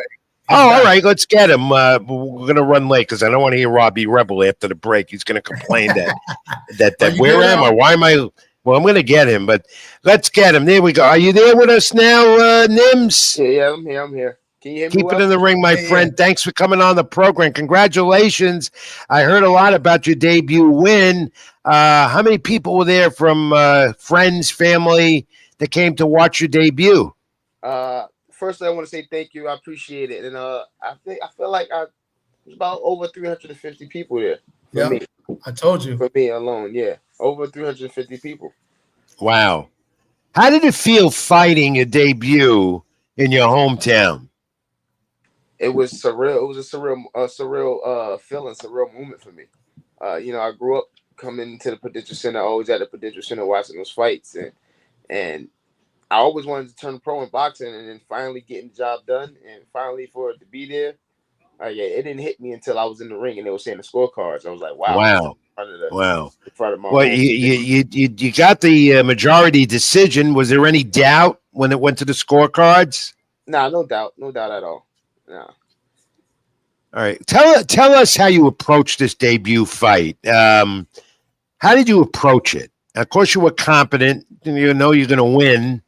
All right, let's get him. We're going to run late because I don't want to hear Robbie Rebel after the break. He's going to complain that where am I? Why am I? Well, I'm going to get him, but let's get him. There we go. Are you there with us now, Nims? Yeah, I'm here. Can you hear me? Keep it in the ring, my friend. Yeah. Thanks for coming on the program. Congratulations. I heard a lot about your debut win. How many people were there from friends, family that came to watch your debut? Firstly, I want to say thank you. I appreciate it. And I feel like there's about over 350 people there. Yeah, me. I told you. For me alone, yeah. Over 350 people. Wow. How did it feel fighting your debut in your hometown? It was surreal. It was a surreal feeling, surreal moment for me. I grew up coming to the Prudential Center, always at the Prudential Center watching those fights. And I always wanted to turn pro in boxing, and then finally getting the job done, and finally for it to be there. Yeah, it didn't hit me until I was in the ring and they were saying the scorecards. I was like, wow, Wow. in front of my Well, own. you got the majority decision. Was there any doubt when it went to the scorecards? Nah, no doubt at all. Nah. All right, tell us how you approached this debut fight. How did you approach it? Of course, you were confident. You know you're going to win.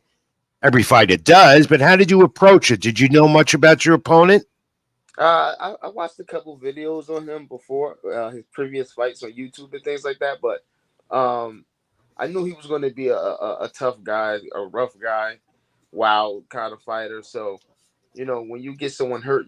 Every fighter does, but how did you approach it? Did you know much about your opponent? I watched a couple videos on him before his previous fights on YouTube and things like that, but I knew he was going to be a tough guy, a rough guy, wild kind of fighter. So, you know, when you get someone hurt,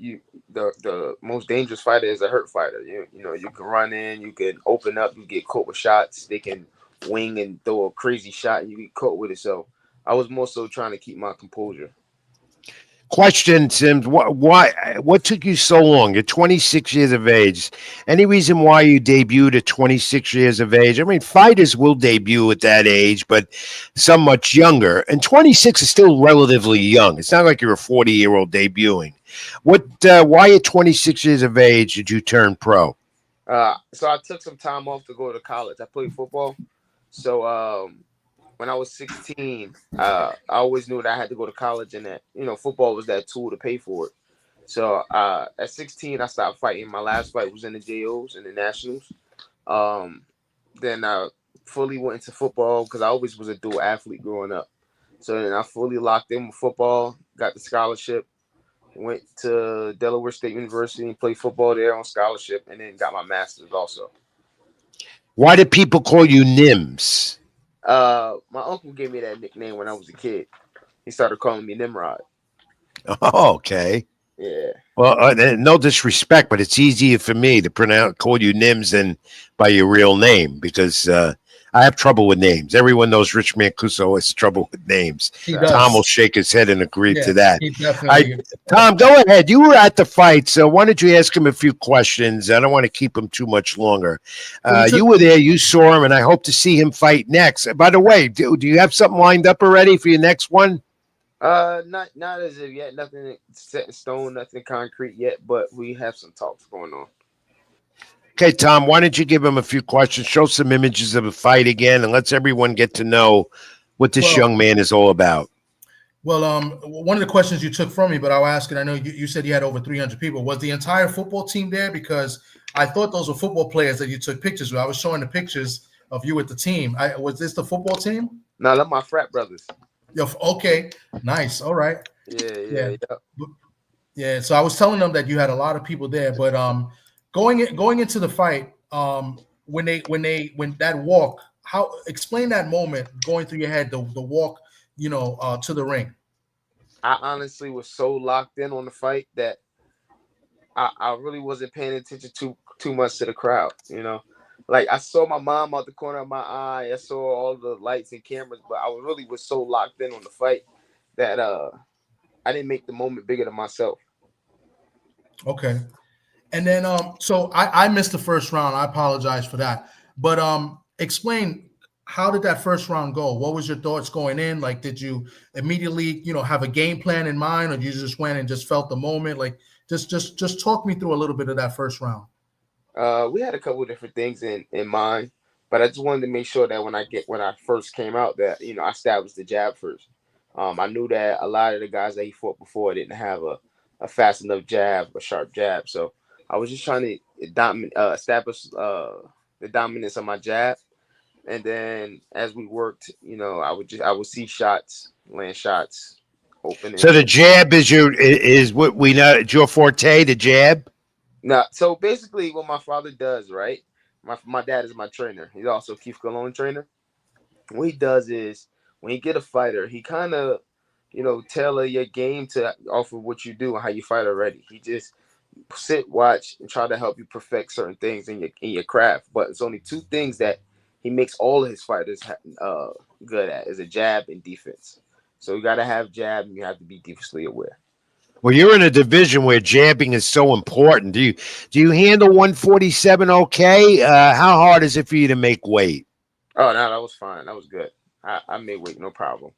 the most dangerous fighter is a hurt fighter. You know, you can run in, you can open up, you get caught with shots. They can wing and throw a crazy shot, and you get caught with it. So I was more so trying to keep my composure. Question, Sims, what took you so long? You're 26 years of age. Any reason why you debuted at 26 years of age? I mean, fighters will debut at that age, but some much younger. And 26 is still relatively young. It's not like you're a 40-year-old debuting. Why at 26 years of age did you turn pro? So I took some time off to go to college. I played football. So when I was 16, I always knew that I had to go to college and that, you know, football was that tool to pay for it. So at 16, I stopped fighting. My last fight was in the JOs and the Nationals. Then I fully went into football because I always was a dual athlete growing up. So then I fully locked in with football, got the scholarship, went to Delaware State University and played football there on scholarship, and then got my master's also. Why did people call you Nims? My uncle gave me that nickname when I was a kid. He started calling me Nimrod. Oh, okay. Yeah. Well, no disrespect, but it's easier for me to call you Nims than by your real name because I have trouble with names. Everyone knows Rich Mancuso has trouble with names. Tom will shake his head and agree to that. Tom, go ahead. You were at the fight, so why don't you ask him a few questions? I don't want to keep him too much longer. You were there. You saw him, and I hope to see him fight next. By the way, do you have something lined up already for your next one? Not as of yet. Nothing set in stone, nothing concrete yet, but we have some talks going on. Okay, Tom, why don't you give him a few questions, show some images of the fight again, and let's everyone get to know what this young man is all about. Well, one of the questions you took from me, but I'll ask it. I know you said you had over 300 people. Was the entire football team there? Because I thought those were football players that you took pictures with. I was showing the pictures of you with the team. Was this the football team? No, they're my frat brothers. Okay, nice. All right. Yeah. So I was telling them that you had a lot of people there, but going into the fight, when that walk, explain that moment going through your head, the walk, to the ring. I honestly was so locked in on the fight that I really wasn't paying attention too much to the crowd. You know, like I saw my mom out the corner of my eye. I saw all the lights and cameras, but I really was so locked in on the fight that I didn't make the moment bigger than myself. Okay. And then, so I missed the first round. I apologize for that. But explain, how did that first round go? What was your thoughts going in? Like, did you immediately, have a game plan in mind, or you just went and just felt the moment? Like, just talk me through a little bit of that first round. We had a couple of different things in mind, but I just wanted to make sure that when I first came out that, I established the jab first. I knew that a lot of the guys that he fought before didn't have a fast enough jab, a sharp jab. So I was just trying to establish the dominance of my jab, and then as we worked, I would see shots, land shots, open. So the jab is what we know. It's your forte, the jab. No, so basically, what my father does, right? My dad is my trainer. He's also Keith Cologne trainer. What he does is when you get a fighter, he kind of, tailor your game to off of what you do and how you fight already. He just sit, watch, and try to help you perfect certain things in your craft. But it's only two things that he makes all of his fighters good at: is a jab and defense. So you got to have jab, and you have to be defensively aware. Well, you're in a division where jabbing is so important. Do you handle 147 okay? How hard is it for you to make weight? Oh, no, that was fine. That was good. I made weight, no problem.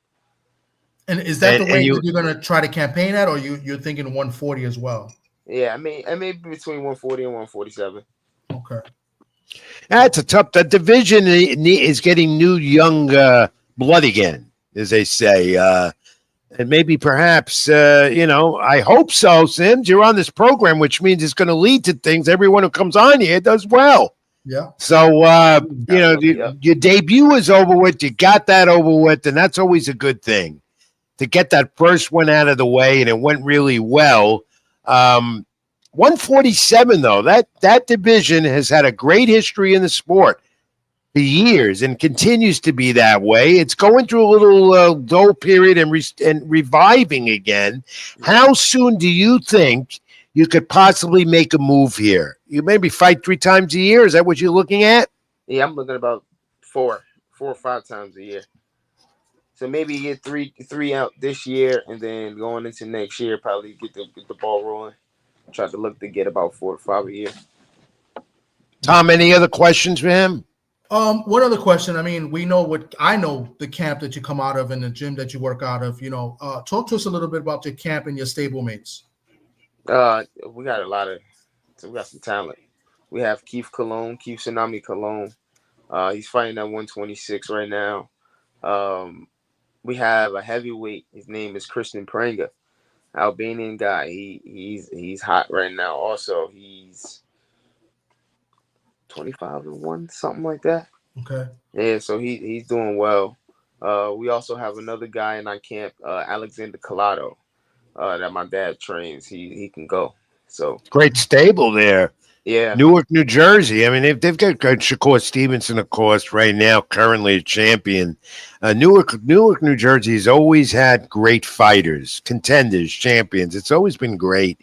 And is that the way that you're going to try to campaign at, or you're thinking 140 as well? Yeah, I mean between 140 and 147. Okay. That's a tough. The division is getting new young blood again, as they say. And maybe perhaps, I hope so, Sims. You're on this program, which means it's going to lead to things. Everyone who comes on here does well. Yeah. So, your debut is over with. You got that over with, and that's always a good thing. To get that first one out of the way, and it went really well. 147, though, that division has had a great history in the sport for years and continues to be that way. It's going through a little dull period and reviving again. How soon do you think you could possibly make a move here? You maybe fight 3 times a year? Is that what you're looking at? Yeah, I'm looking about 4 or 5 times a year. So maybe get three out this year, and then going into next year, probably get the ball rolling. Try to look to get about 4 to 5 a year. Tom, any other questions for him? One other question. I mean, I know the camp that you come out of and the gym that you work out of. Talk to us a little bit about your camp and your stablemates. We got some talent. We have Keith Tsunami Cologne. He's fighting at 126 right now. We have a heavyweight. His name is Christian Prenga, Albanian guy. He's hot right now. Also, he's 25-1, something like that. Okay. Yeah, so he's doing well. We also have another guy in our camp, Alexander Collado, that my dad trains. He can go. So great stable there. Yeah. Newark, New Jersey. I mean, they've got Shakur Stevenson, of course, right now, currently a champion. Newark, New Jersey has always had great fighters, contenders, champions. It's always been great.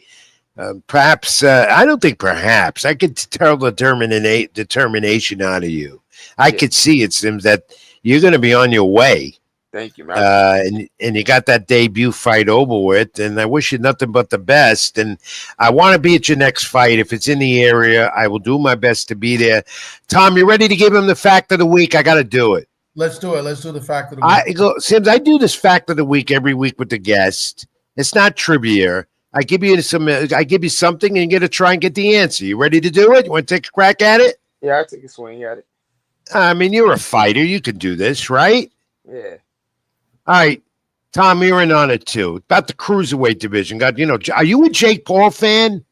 Perhaps, I don't think perhaps. I could tell the determination out of you. I could see it, Sims, that you're going to be on your way. Thank you, man. And you got that debut fight over with, and I wish you nothing but the best. And I want to be at your next fight. If it's in the area, I will do my best to be there. Tom, you ready to give him the fact of the week? I got to do it. Let's do it. Let's do the fact of the week. Sims, I do this fact of the week every week with the guest. It's not trivia. I give you something, and you get to try and get the answer. You ready to do it? You want to take a crack at it? Yeah, I'll take a swing at it. I mean, you're a fighter. You can do this, right? Yeah. All right, Tom, you're in on it too. About the cruiserweight division. Are you a Jake Paul fan?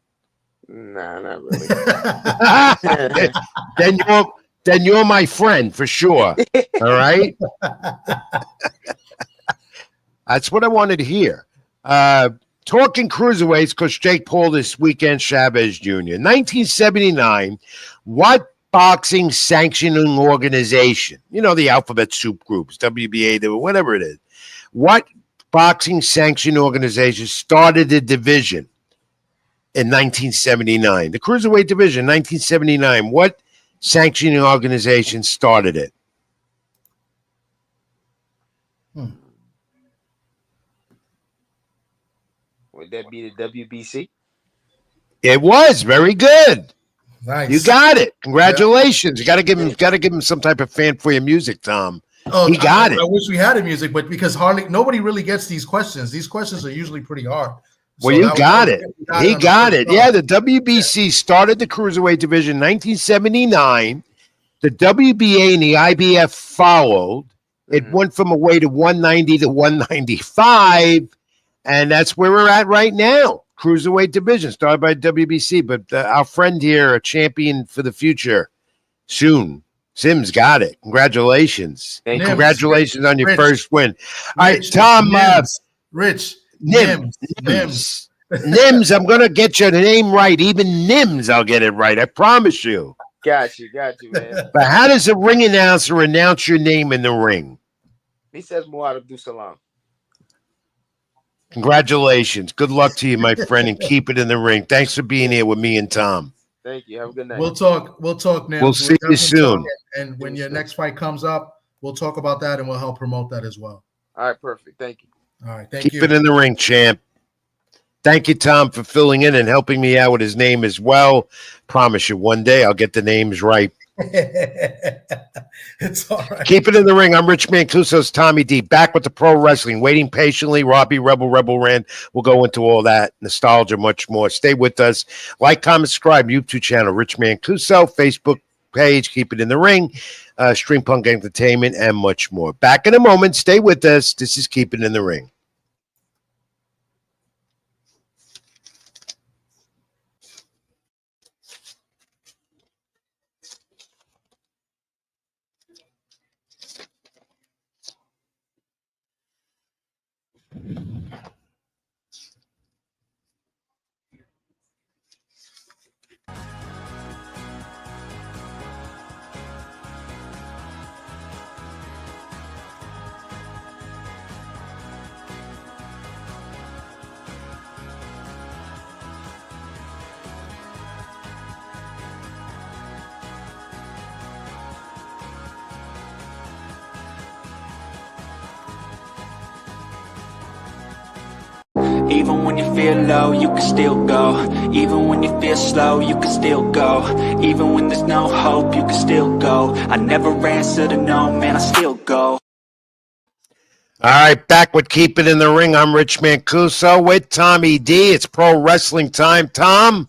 Nah, not really. then you're my friend for sure. All right. That's what I wanted to hear. Talking cruiserweights, because Jake Paul this weekend, Chavez Jr. 1979. What boxing sanctioning organization? The alphabet soup groups, WBA, whatever it is. What boxing sanction organization started the division in 1979? The cruiserweight division, 1979. What sanctioning organization started it? Would that be the WBC? It was very good. Nice. You got it. Congratulations. Yeah. You got to give him some type of fanfare music, Tom. Oh, he got it. I wish we had a music, but because nobody really gets these questions. These questions are usually pretty hard. Well, you got it. He got it. Yeah, the WBC started the cruiserweight division in 1979. The WBA and the IBF followed. It went from a weight of 190 to 195, and that's where we're at right now. Cruiserweight division started by WBC, but our friend here, a champion for the future, soon. Sims got it. Congratulations. Nims. Congratulations on your first win. All right, Tom. Nims. Nims, I'm going to get your name right. Even Nims, I'll get it right. I promise you. Got you, man. But how does a ring announcer announce your name in the ring? He says Muadh Abdus-Salaam. Congratulations. Good luck to you, my friend, and keep it in the ring. Thanks for being here with me and Tom. Thank you. Have a good night. We'll talk, Nims. We'll see you soon. And when your next fight comes up, we'll talk about that and we'll help promote that as well. All right, perfect. Thank you. All right, thank you. Keep it in the ring, champ. Thank you, Tom, for filling in and helping me out with his name as well. Promise you, one day I'll get the names right. It's all right. Keep it in the ring. I'm Rich Mancuso's Tommy D. Back with the pro wrestling. Waiting patiently. Robbie Rebel Rand. We'll go into all that. Nostalgia, much more. Stay with us. Like, comment, subscribe. YouTube channel, Rich Mancuso. Facebook page, Keep It in the Ring. Stream Punk Entertainment, and much more. Back in a moment. Stay with us. This is Keep It in the Ring. Even when you feel low, you can still go. Even when you feel slow, you can still go. Even when there's no hope, you can still go. I never answer to no, man, I still go. All right, back with Keep It in the Ring. I'm Rich Mancuso with Tommy D. It's pro wrestling time. Tom,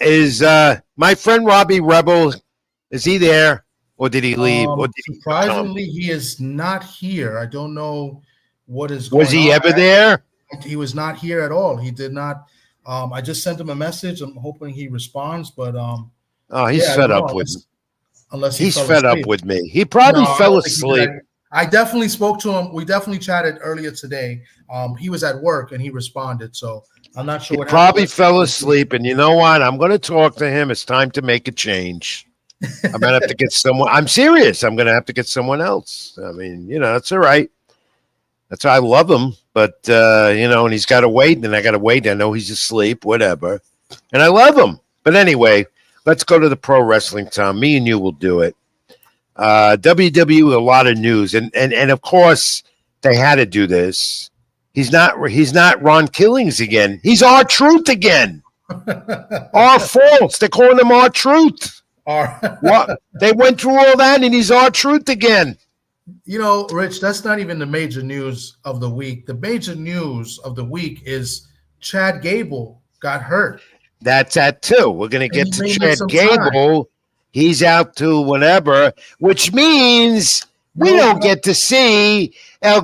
is my friend Robbie Rebel, is he there? Or did he leave? Or did Surprisingly, he is not here. I don't know what is going on. Was he ever there? He was not here at all. He did not. I just sent him a message. I'm hoping he responds, but he's fed up with me. Unless he's fed up with me. He probably fell asleep. I definitely spoke to him. We definitely chatted earlier today. He was at work and he responded, so I'm not sure. He probably fell asleep, and you know what? I'm going to talk to him. It's time to make a change. I'm going to have to get someone. I'm serious. I'm going to have to get someone else. I mean, that's all right. That's why I love him, but and he's got to wait, and I got to wait. I know he's asleep, whatever, and I love him. But anyway, let's go to the pro wrestling, Tom. Me and you will do it. WWE, a lot of news, and of course they had to do this. He's not Ron Killings again. He's R-Truth again. R-False. They're calling him R-Truth. What? They went through all that, and he's R-Truth again. Rich, that's not even the major news of the week. The major news of the week is Chad Gable got hurt. That's that too. We're going to get to Chad Gable. He's out to whatever, which means we don't get to see El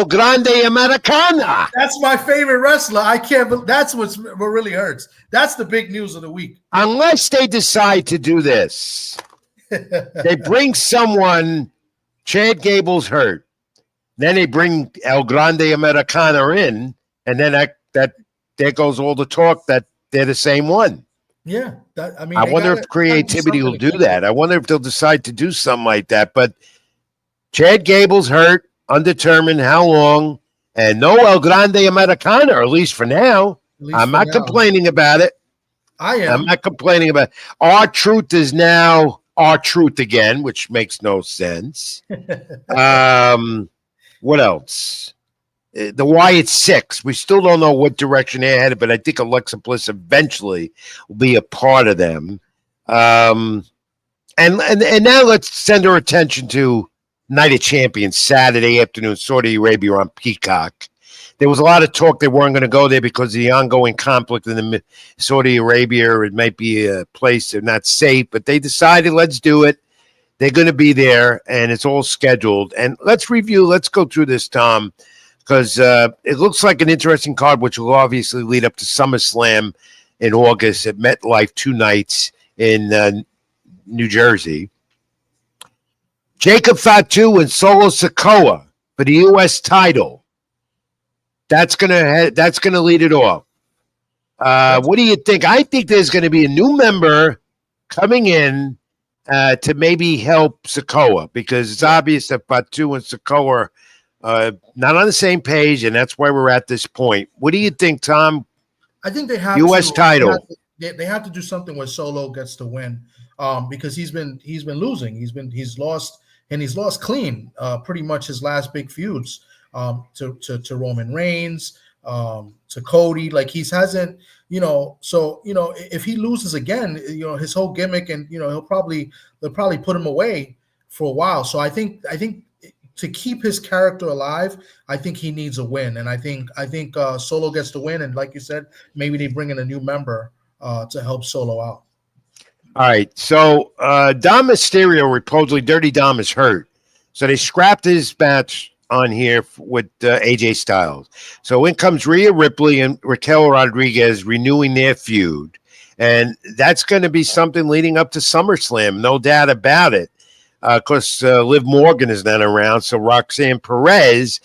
Grande Americana. That's my favorite wrestler. I can't. That's what really hurts. That's the big news of the week. Unless they decide to do this, they bring someone. Chad Gable's hurt. Then they bring El Grande Americana in, and then that there goes all the talk that they're the same one. Yeah, I wonder if creativity will do that. I wonder if they'll decide to do something like that. But Chad Gable's hurt, undetermined how long, and no El Grande Americana, or at least for now. I'm not complaining about it. I'm not complaining about it. R-Truth is now R-Truth again, which makes no sense. What else? The Wyatt Six. We still don't know what direction they're headed, but I think Alexa Bliss eventually will be a part of them. And now let's send our attention to Night of Champions, Saturday afternoon, Saudi Arabia on Peacock. There was a lot of talk they weren't going to go there because of the ongoing conflict in Saudi Arabia. It might be a place they're not safe, but they decided, let's do it. They're going to be there, and it's all scheduled. And let's go through this, Tom, because it looks like an interesting card, which will obviously lead up to SummerSlam in August at MetLife 2 nights in New Jersey. Jacob Fatu and Solo Sikoa for the U.S. title. That's gonna lead it off. What do you think? I think there's going to be a new member coming in to maybe help Sikoa, because it's obvious that Fatu and Sikoa are not on the same page, and that's why we're at this point. What do you think, Tom? I think they have U.S. title. They have to do something where Solo gets the win, because he's been losing. He's lost clean pretty much his last big feuds. To Roman Reigns, to Cody, like he hasn't, so if he loses again, his whole gimmick, and they'll probably put him away for a while. So I think to keep his character alive, I think he needs a win, and I think Solo gets the win. And like you said, maybe they bring in a new member to help Solo out. All right, so Dom Mysterio, supposedly Dirty Dom, is hurt, so they scrapped his match on here with AJ Styles. So in comes Rhea Ripley and Raquel Rodriguez renewing their feud, and that's going to be something leading up to SummerSlam, no doubt about it. Of course, Liv Morgan is not around, so Roxanne Perez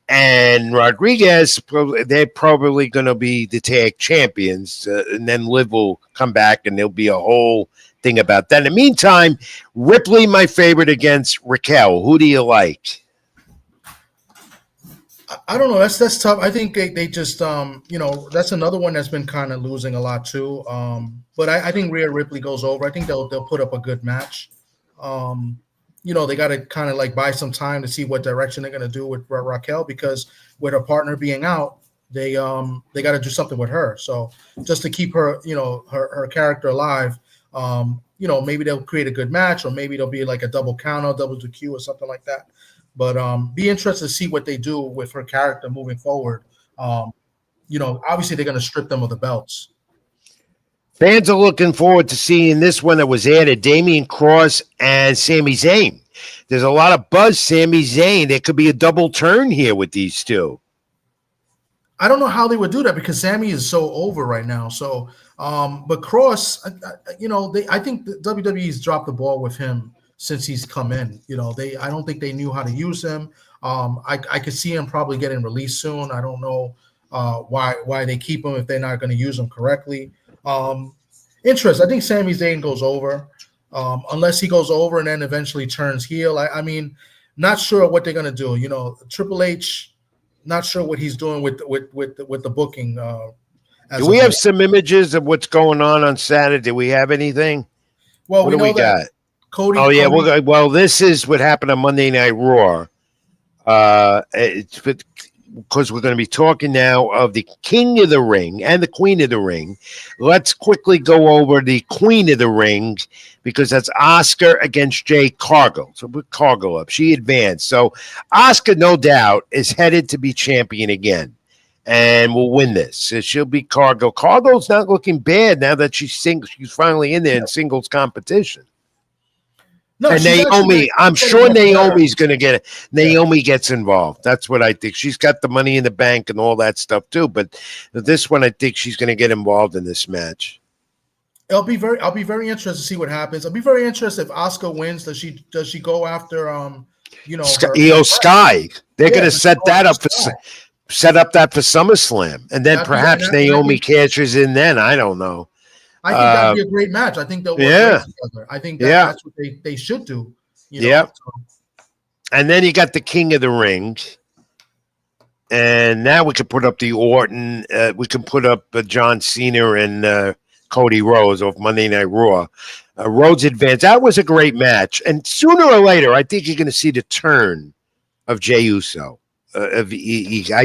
and Rodriguez, they're probably going to be the tag champions, and then Liv will come back, and there'll be a whole thing about that. In the meantime, Ripley, my favorite, against Raquel. Who do you like? I don't know. That's tough. I think they just that's another one that's been kind of losing a lot too. But I think Rhea Ripley goes over. I think they'll put up a good match. They got to kind of like buy some time to see what direction they're going to do with Raquel, because with her partner being out, they got to do something with her. So just to keep her, her character alive, maybe they'll create a good match, or maybe there'll be like a double counter, double DQ, or something like that. But be interested to see what they do with her character moving forward. Obviously they're going to strip them of the belts. Fans are looking forward to seeing this one that was added, Damian Cross and Sami Zayn. There's a lot of buzz, Sami Zayn. There could be a double turn here with these two. I don't know how they would do that, because Sami is so over right now. So, but Cross, I think the WWE's dropped the ball with him since he's come in. I don't think they knew how to use him. I could see him probably getting released soon. I don't know why they keep him if they're not going to use him correctly. Interest. I think Sami Zayn goes over, unless he goes over and then eventually turns heel. I mean, not sure what they're gonna do. Triple H, not sure what he's doing with the booking. Do we have some images of what's going on Saturday? Do we have anything? Well, what do we got? Cody. Oh yeah, well, this is what happened on Monday Night Raw. It's because we're going to be talking now of the King of the Ring and the Queen of the Ring. Let's quickly go over the Queen of the Ring, because that's Oscar against Jade Cargill. So put Cargill up. She advanced. So Oscar, no doubt, is headed to be champion again and will win this. So she'll be Cargill. Cargill's not looking bad now that she's finally in there in singles competition. No, and Naomi, I'm sure Naomi's going to get it. Naomi gets involved. That's what I think. She's got the money in the bank and all that stuff too. But this one, I think she's going to get involved in this match. I'll be very interested to see what happens. I'll be very interested if Asuka wins. Does she go after Sky? They're going to set that up set up that for SummerSlam, and then perhaps Naomi cashes in. Then I don't know. I think that'd be a great match. I think they'll work together. I think that's what they should do. So. And then you got the King of the Ring. And now we can put up the Orton. We can put up John Cena and Cody Rhodes off Monday Night Raw. Rhodes advanced. That was a great match. And sooner or later, I think you're going to see the turn of Jey Uso. I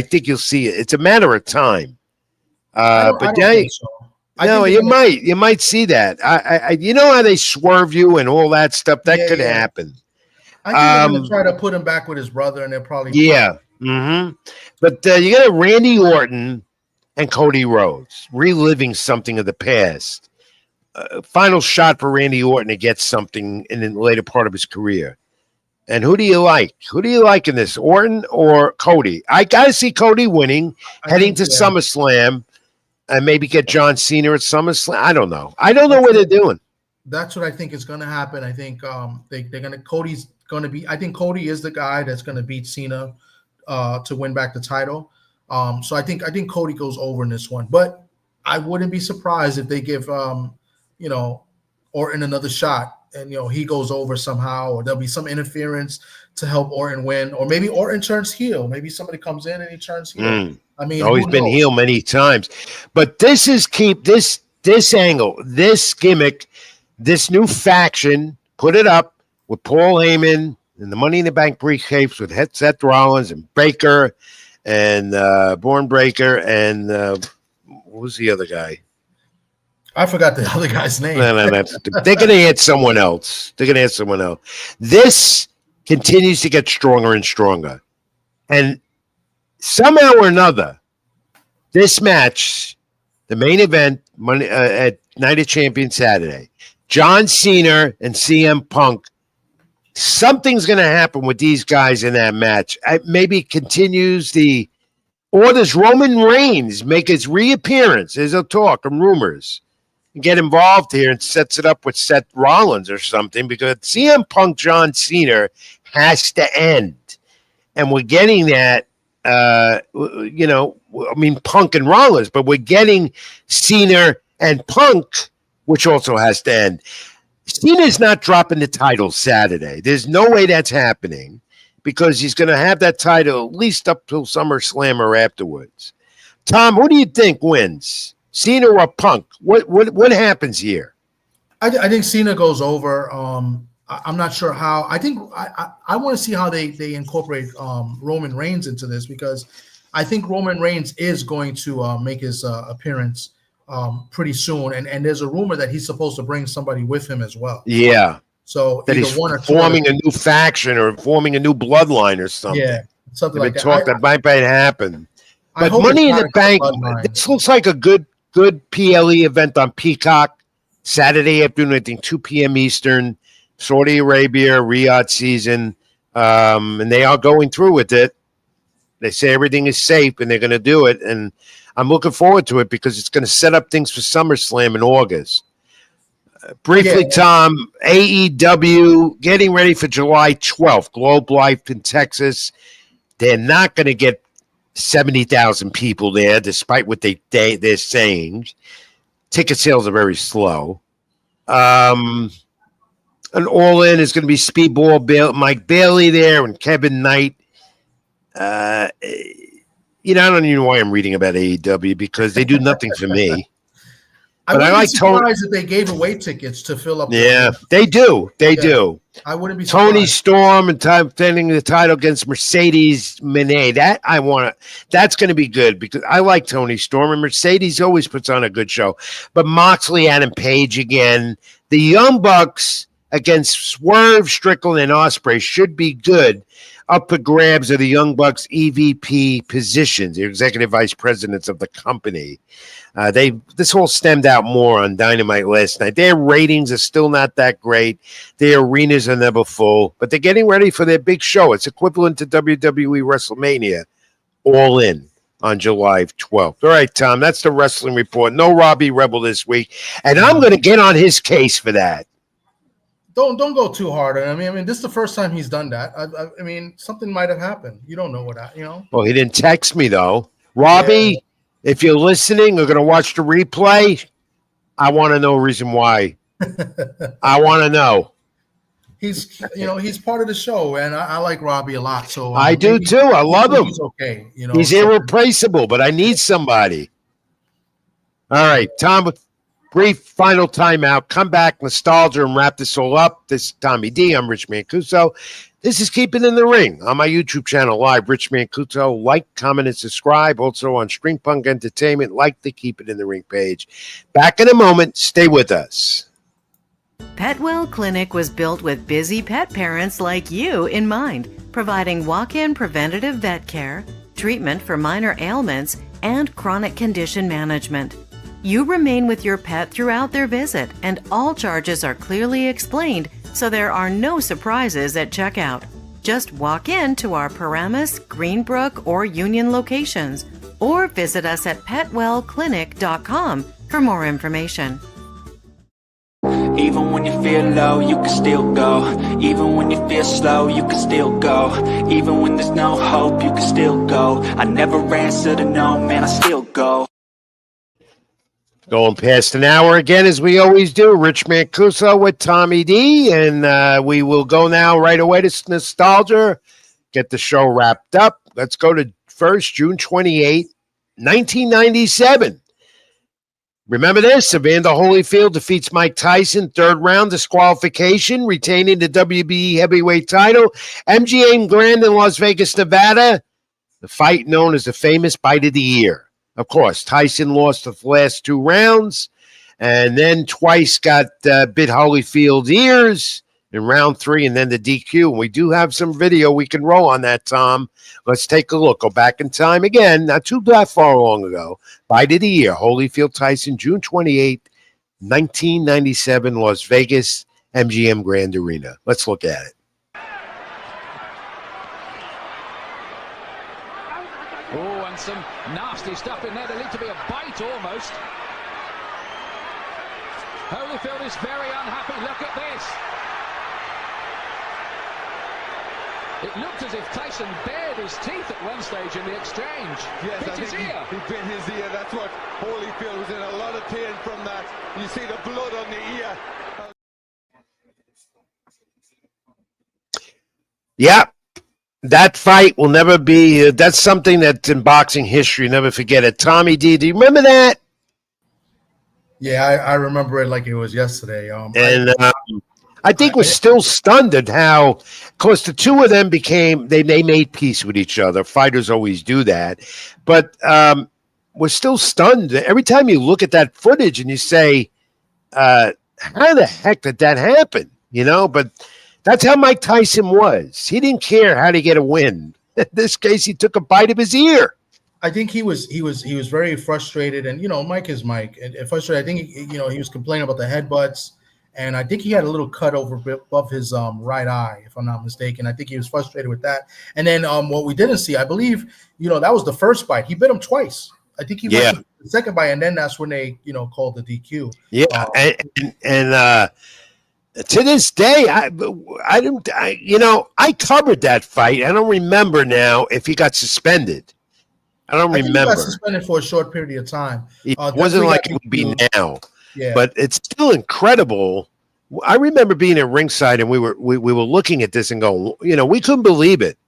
think you'll see it. It's a matter of time. I don't think so. No, you might see that. I you know how they swerve you and all that stuff. That could happen. I think they're going to try to put him back with his brother, and they'll probably But you got Randy Orton and Cody Rhodes reliving something of the past. Final shot for Randy Orton to get something in the later part of his career. And who do you like? Who do you like in this, Orton or Cody? I got to see Cody winning, heading to SummerSlam. And maybe get John Cena at SummerSlam. I don't know. I don't know what they're doing. That's what I think is going to happen. I think they're going to. Cody's going to be. I think Cody is the guy that's going to beat Cena to win back the title. So I think Cody goes over in this one. But I wouldn't be surprised if they give Orton another shot, and he goes over somehow, or there'll be some interference to help Orton win, or maybe Orton turns heel. Maybe somebody comes in and he turns heel. I mean, he's been heel many times, but this is this angle, this gimmick, this new faction. Put it up with Paul Heyman and the Money in the Bank briefcase with Seth Rollins and Baker and Braun Breaker and what was the other guy? I forgot the other guy's name. No, they're going to add someone else. This continues to get stronger and stronger. And somehow or another, this match, the main event at Night of Champions Saturday, John Cena and CM Punk, something's going to happen with these guys in that match. Maybe continues or does Roman Reigns make his reappearance? There's a talk and rumors. Get involved here and sets it up with Seth Rollins or something, because CM Punk John Cena has to end. And we're getting that, Punk and Rollins, but we're getting Cena and Punk, which also has to end. Cena's not dropping the title Saturday. There's no way that's happening, because he's going to have that title at least up till SummerSlam or afterwards. Tom, who do you think wins? Cena or Punk? What happens here? I think Cena goes over. I'm not sure how. I think I want to see how they incorporate Roman Reigns into this, because I think Roman Reigns is going to make his appearance pretty soon, and there's a rumor that he's supposed to bring somebody with him as well. Yeah. So that he's forming a new faction or forming a new bloodline or something. Yeah, something like that. That might happen. But Money in the Bank, this looks like a good PLE event on Peacock Saturday afternoon, I think 2 p.m. Eastern, Saudi Arabia, Riyadh season. And they are going through with it. They say everything is safe and they're going to do it. And I'm looking forward to it, because it's going to set up things for SummerSlam in August. Briefly, Tom, AEW getting ready for July 12th, Globe Life in Texas. They're not going to get 70,000 people there, despite what they're saying. Ticket sales are very slow. And All In is going to be Speedball Mike Bailey there and Kevin Knight. I don't even know why I'm reading about AEW, because they do nothing for me. But I like Tony. That they gave away tickets to fill up. Yeah, they do. They do. I wouldn't be surprised. Tony Storm and defending the title against Mercedes Moné. That's going to be good, because I like Tony Storm, and Mercedes always puts on a good show. But Moxley, Adam Page again. The Young Bucks against Swerve, Strickland, and Ospreay should be good. Up for grabs are the Young Bucks EVP positions, the executive vice presidents of the company. This all stemmed out more on Dynamite last night. Their ratings are still not that great. Their arenas are never full, but they're getting ready for their big show. It's equivalent to WWE WrestleMania, All In on July 12th. All right, Tom, that's the wrestling report. No Robbie Rebel this week, and I'm going to get on his case for that. Don't go too hard. I mean, this is the first time he's done that. I mean, something might have happened. You don't know what Well, he didn't text me though, Robbie. Yeah. If you're listening or going to watch the replay, I want to know reason why. I want to know. He's part of the show, and I like Robbie a lot. So I do too. I love him. He's okay. He's irreplaceable, but I need somebody. All right, Tom. Brief final timeout. Come back, nostalgia, and wrap this all up. This is Tommy D. I'm Rich Mancuso. This is Keep It in the Ring on my YouTube channel, live. Rich Mancuso. Like, comment, and subscribe. Also on String Punk Entertainment. Like the Keep It in the Ring page. Back in a moment. Stay with us. Petwell Clinic was built with busy pet parents like you in mind, providing walk-in preventative vet care, treatment for minor ailments, and chronic condition management. You remain with your pet throughout their visit, and all charges are clearly explained, so there are no surprises at checkout. Just walk in to our Paramus, Greenbrook, or Union locations, or visit us at petwellclinic.com for more information. Even when you feel low, you can still go. Even when you feel slow, you can still go. Even when there's no hope, you can still go. I never answer to no, man, I still go. Going past an hour again, as we always do. Rich Mancuso with Tommy D. And we will go now right away to nostalgia, get the show wrapped up. Let's go to first, June 28, 1997. Remember this? Evander Holyfield defeats Mike Tyson, third round disqualification, retaining the WBE heavyweight title. MGM Grand in Las Vegas, Nevada. The fight known as the famous Bite of the Year. Of course, Tyson lost the last two rounds, and then twice got bit Holyfield's ears in round 3, and then the DQ. And we do have some video we can roll on that, Tom. Let's take a look. Go back in time again, not too that far long ago. Fight of the year, Holyfield Tyson, June 28, 1997, Las Vegas, MGM Grand Arena. Let's look at it. Oh, and some nasty stuff in there. There needs to be a bite almost. Holyfield is very unhappy. Look at this. It looked as if Tyson bared his teeth at one stage in the exchange. Yes, Bit I his think ear. he bit his ear. That's what Holyfield was in a lot of pain from that. You see the blood on the ear. Yeah, that fight will never be. That's something that's in boxing history. Never forget it. Tommy D, do you remember that? Yeah, I remember it like it was yesterday. I think was still stunned at how, of course, the two of them became, they made peace with each other. Fighters always do that. But we're still stunned. Every time you look at that footage and you say, how the heck did that happen? You know, but that's how Mike Tyson was. He didn't care how to get a win. In this case, he took a bite of his ear. I think he was very frustrated, and Mike is Mike, and frustrated. I think he was complaining about the headbutts, and I think he had a little cut over above his right eye, if I'm not mistaken. I think he was frustrated with that. And then what we didn't see, I believe, that was the first bite. He bit him twice. I think he went the second bite, and then that's when they called the DQ. Yeah, and to this day, I covered that fight. I don't remember now if he got suspended. I don't remember. He got suspended for a short period of time. It wasn't like it would be now. Yeah. But it's still incredible. I remember being at ringside and we were looking at this and going, we couldn't believe it.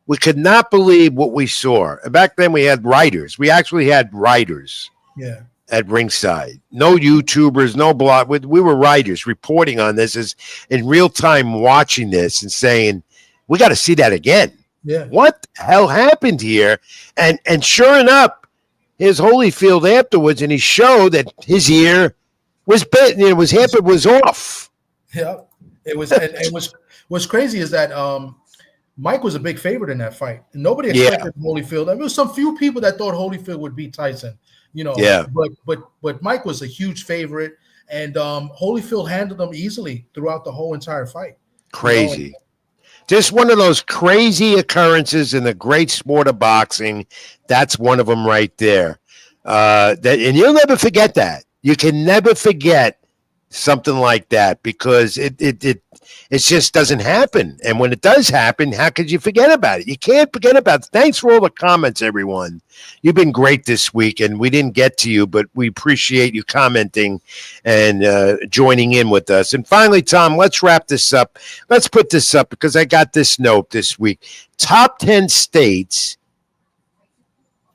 We could not believe what we saw. And back then we had writers. We actually had writers. Yeah. At ringside. No YouTubers, no blog. We were writers reporting on this as in real time, watching this and saying, we got to see that again. Yeah. What the hell happened here? And sure enough, here's Holyfield afterwards, and he showed that his ear was bitten. It was half. It was off. Yeah, it was. And what's crazy is that Mike was a big favorite in that fight. Nobody expected Holyfield. There was some few people that thought Holyfield would beat Tyson. Yeah. But Mike was a huge favorite, and Holyfield handled him easily throughout the whole entire fight. Crazy. Just one of those crazy occurrences in the great sport of boxing. That's one of them right there. And you'll never forget that. You can never forget something like that because it just doesn't happen. And when it does happen, how could you forget about it? You can't forget about it. Thanks for all the comments, everyone. You've been great this week, and we didn't get to you, but we appreciate you commenting and joining in with us. And finally, Tom, let's wrap this up. Let's put this up because I got this note this week. Top 10 states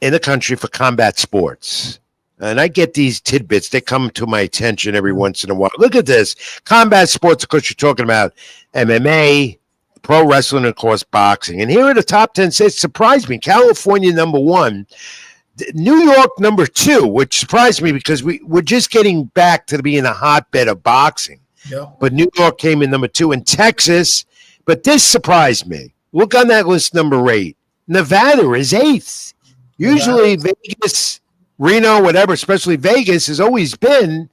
in the country for combat sports. And I get these tidbits. They come to my attention every once in a while. Look at this. Combat sports, of course, you're talking about MMA, pro wrestling, and, of course, boxing. And here are the top 10 states. Surprised me. California, number 1. New York, number 2, which surprised me because we're just getting back to being a hotbed of boxing. Yeah. But New York came in number 2. And Texas, but this surprised me. Look on that list, number 8. Nevada is 8th. Usually Vegas, Reno, whatever, especially Vegas, has always been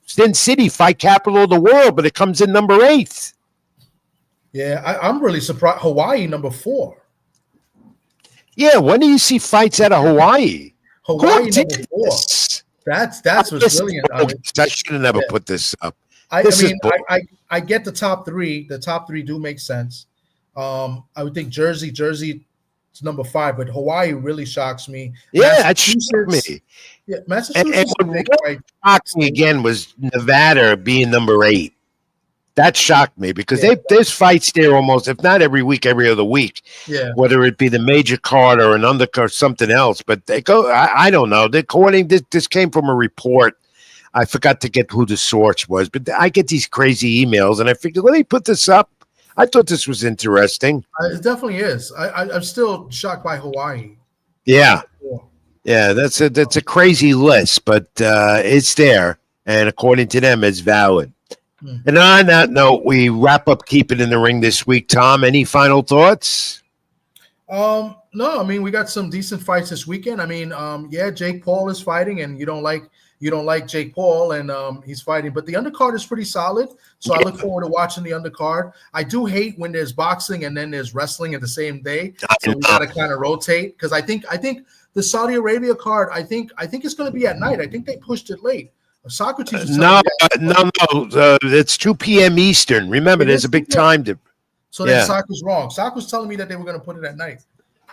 Sin City, fight capital of the world, but it comes in number 8. Yeah, I'm really surprised. Hawaii, number 4. Yeah, when do you see fights out of Hawaii? Hawaii, number 4. That's what's brilliant. I should have never put this up. I get the top 3. The top 3 do make sense. I would think Jersey is number 5, but Hawaii really shocks me. Yeah, that shocked me. Yeah, Massachusetts. And what shocked me again was Nevada being number 8. That shocked me because there's fights there almost, if not every week, every other week. Yeah. Whether it be the major card or an undercard or something else. But they go, I don't know. This came from a report. I forgot to get who the source was, but I get these crazy emails and I figured, let me put this up. I thought this was interesting. It definitely is. I'm still shocked by Hawaii. Yeah. Yeah, that's a crazy list, but it's there. and according to them, it's valid. And on that note, we wrap up Keep It in the Ring this week. Tom, any final thoughts? No, I mean, we got some decent fights this weekend. I mean, yeah, Jake Paul is fighting, and you don't like Jake Paul, and he's fighting, but the undercard is pretty solid. So I look forward to watching the undercard. I do hate when there's boxing and then there's wrestling at the same day. So we got to kind of rotate, because I think the Saudi Arabia card, I think it's going to be at night. I think they pushed it late. Socrates. No, it's 2 p.m. Eastern. Remember, there's a big time difference. So then Socrates wrong. Socrates telling me that they were going to put it at night.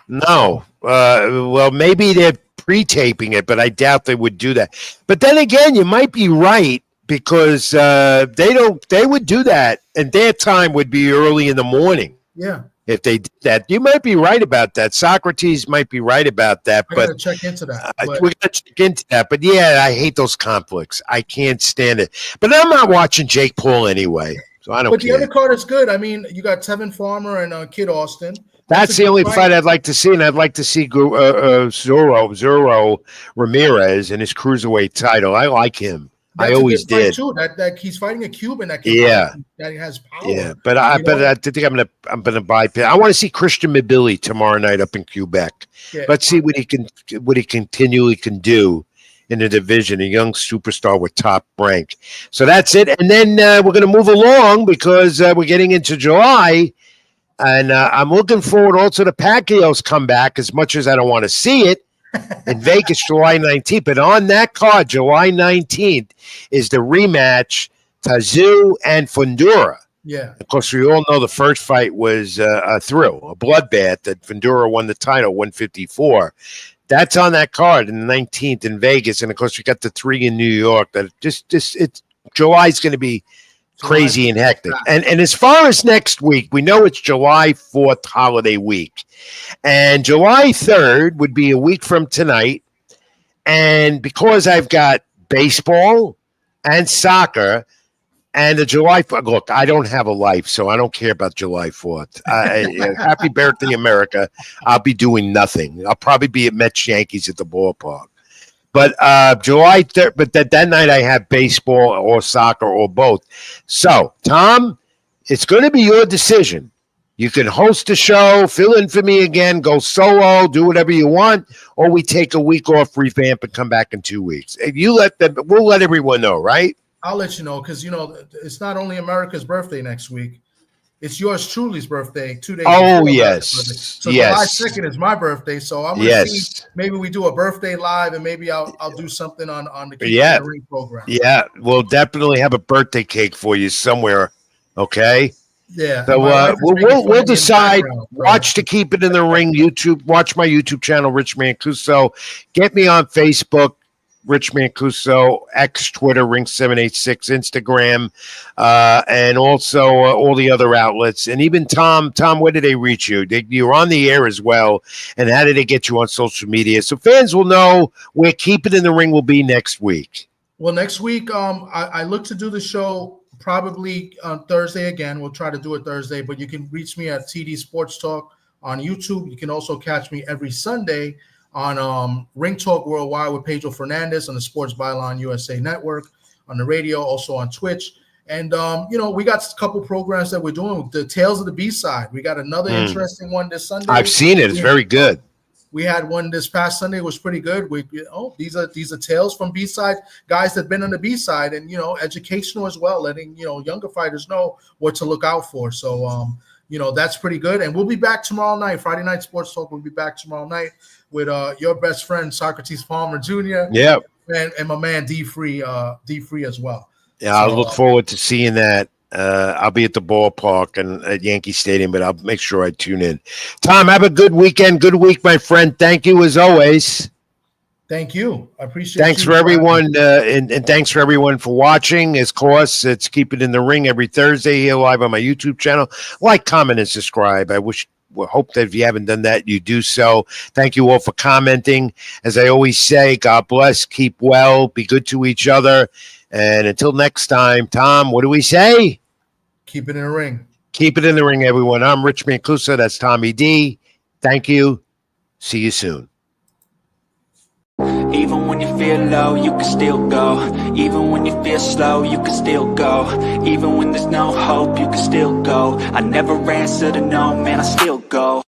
No. Well, maybe they're pre-taping it, but I doubt they would do that. But then again, you might be right, because they would do that, and their time would be early in the morning. Yeah. If they did that, you might be right about that. Socrates might be right about that. I gotta check into that. We got to check into that. But yeah, I hate those conflicts. I can't stand it. But I'm not watching Jake Paul anyway, so I don't care. But the other card is good. I mean, you got Tevin Farmer and Kid Austin. That's the only fight I'd like to see, and I'd like to see Zuro Ramirez in his cruiserweight title. I like him. I always did. Too. That he's fighting a Cuban that that has power. Yeah, but I think I'm gonna buy. I want to see Christian Mabili tomorrow night up in Quebec. Yeah. Let's see what he continually can do in the division. A young superstar with top rank. So that's it. And then we're gonna move along, because we're getting into July, and I'm looking forward also to Pacquiao's comeback, as much as I don't want to see it. In Vegas, July 19th. But on that card, July 19th, is the rematch, Tszyu and Fundora. Yeah. Of course, we all know the first fight was a thrill, a bloodbath, that Fundora won the title, 154. That's on that card in the 19th in Vegas. And, of course, we got the 3 in New York. That July's going to be crazy and hectic. And as far as next week, we know it's July 4th holiday week. And July 3rd would be a week from tonight. And because I've got baseball and soccer and the July 4th, look, I don't have a life, so I don't care about July 4th. Happy birthday, America. I'll be doing nothing. I'll probably be at Mets Yankees at the ballpark. But July 3rd, but that night I have baseball or soccer or both. So, Tom, it's going to be your decision. You can host the show, fill in for me again, go solo, do whatever you want, or we take a week off, revamp, and come back in 2 weeks. We'll let everyone know, right? I'll let you know, because it's not only America's birthday next week. It's yours truly's birthday 2 days. Oh, yes. So July 2nd is my birthday. So I'm going to see, maybe we do a birthday live, and maybe I'll do something on the Keep It in the Ring program. Yeah, we'll definitely have a birthday cake for you somewhere. Okay. Yeah. So we'll decide. Watch the Keep It in the Ring YouTube. Watch my YouTube channel, Rich Mancuso. Get me on Facebook, Rich Mancuso, X, Twitter, Ring786, Instagram, and also all the other outlets. And even Tom, where did they reach you? You're on the air as well. And how did they get you on social media? So fans will know where Keep It in the Ring will be next week. Well, next week, I look to do the show probably on Thursday again. We'll try to do it Thursday, but you can reach me at TD Sports Talk on YouTube. You can also catch me every Sunday on Ring Talk Worldwide with Pedro Fernandez on the Sports Byline USA Network, on the radio, also on Twitch. And, we got a couple programs that we're doing. The Tales of the B-Side. We got another interesting one this Sunday. I've seen it. It's very good. We had one this past Sunday. It was pretty good. These are tales from B-Side, guys that have been on the B-Side, and, educational as well, letting, younger fighters know what to look out for. So, that's pretty good. And we'll be back tomorrow night. Friday Night Sports Talk. We'll be back tomorrow night with your best friend, Socrates Palmer Jr. Yeah. And my man, D Free as well. Yeah, I'll look forward to seeing that. I'll be at the ballpark and at Yankee Stadium, but I'll make sure I tune in. Tom, have a good weekend. Good week, my friend. Thank you as always. Thank you. I appreciate it. Thanks for everyone, and thanks for everyone for watching. Of course, it's Keep It in the Ring every Thursday here live on my YouTube channel. Like, comment, and subscribe. Hope that if you haven't done that, you do so. Thank you all for commenting. As I always say, God bless, keep well, be good to each other. And until next time, Tom, what do we say? Keep it in the ring. Keep it in the ring, everyone. I'm Rich Mancuso. That's Tommy D. Thank you. See you soon. Even when you feel low, you can still go. Even when you feel slow, you can still go. Even when there's no hope, you can still go. I never answer to no, man, I still go.